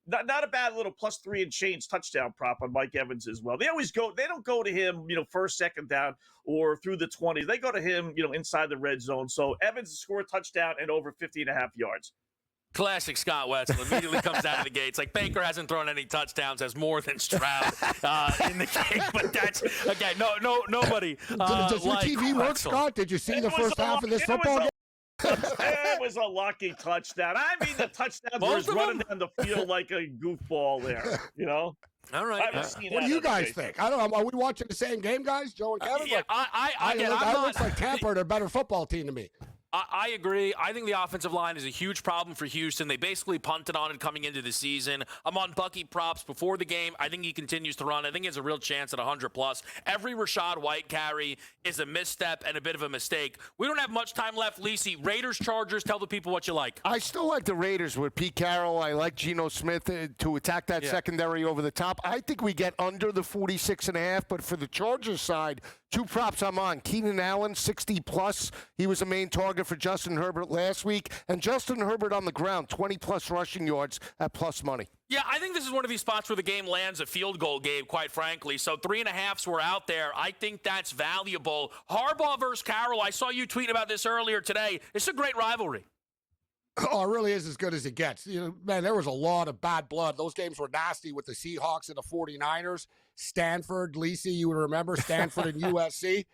not a bad little +3 and change touchdown prop on Mike Evans as well. They don't go to him, first, second down or through the 20s. They go to him, inside the red zone. So Evans scored a touchdown and over 50.5 yards. Classic Scott Wetzel immediately comes out of the gates. Like, Baker hasn't thrown any touchdowns, has more than Stroud in the game. But that's, again, nobody Does your like TV work, Wetzel. Scott? Did you see the first half of this football game? It was a lucky touchdown. I mean, the touchdown was running down the field like a goofball there, All right. What do you guys think? I don't know. Are we watching the same game, guys? Joe and Kevin? It looks like Tampa are a better football team to me. I agree. I think the offensive line is a huge problem for Houston. They basically punted on it coming into the season. I'm on Bucky props before the game. I think he continues to run. I think he has a real chance at 100+. Every Rachaad White carry is a misstep and a bit of a mistake. We don't have much time left. Lisi, Raiders, Chargers, tell the people what you like. I still like the Raiders with Pete Carroll. I like Geno Smith to attack that secondary over the top. I think we get under the 46.5, but for the Chargers side, two props I'm on. Keenan Allen, 60+. He was a main target for Justin Herbert last week. And Justin Herbert on the ground, 20+ rushing yards at plus money. Yeah, I think this is one of these spots where the game lands a field goal, Gabe, quite frankly. So 3.5s were out there. I think that's valuable. Harbaugh versus Carroll, I saw you tweeting about this earlier today. It's a great rivalry. Oh, it really is as good as it gets. Man, there was a lot of bad blood. Those games were nasty with the Seahawks and the 49ers. Stanford, Lisi, you would remember Stanford and USC.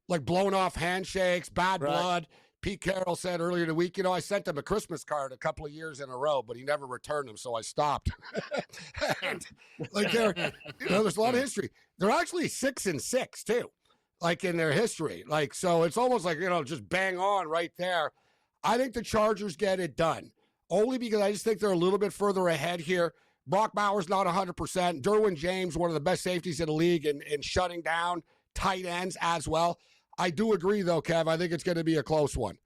Like blown off handshakes, bad blood. Pete Carroll said earlier in the week, I sent him a Christmas card a couple of years in a row, but he never returned them, so I stopped. And, there's a lot of history. They're actually 6-6 too, like in their history. So it's almost like, just bang on right there. I think the Chargers get it done, only because I just think they're a little bit further ahead here. Brock Bowers not 100%. Derwin James, one of the best safeties in the league, in shutting down tight ends as well. I do agree, though, Kev. I think it's going to be a close one.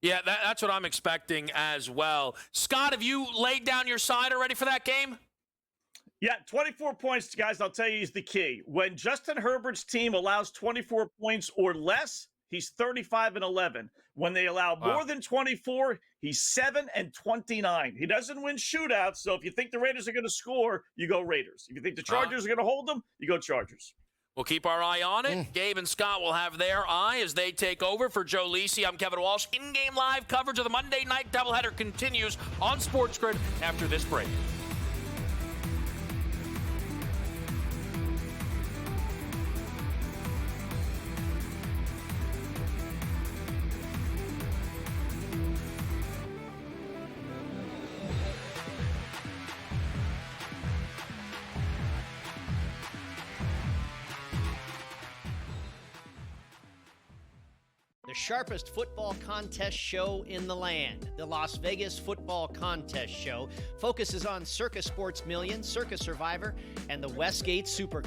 Yeah, that's what I'm expecting as well. Scott, have you laid down your side already for that game? Yeah, 24 points, guys, I'll tell you, is the key. When Justin Herbert's team allows 24 points or less, he's 35-11. When they allow more than 24, he's 7-29. He doesn't win shootouts, so if you think the Raiders are going to score, you go Raiders. If you think the Chargers are going to hold them, you go Chargers. We'll keep our eye on it. Gabe and Scott will have their eye as they take over. For Joe Lisi, I'm Kevin Walsh. In-game live coverage of the Monday night doubleheader continues on SportsGrid after this break. The sharpest football contest show in the land. The Las Vegas Football Contest Show focuses on Circus Sports Million, Circus Survivor, and the Westgate Super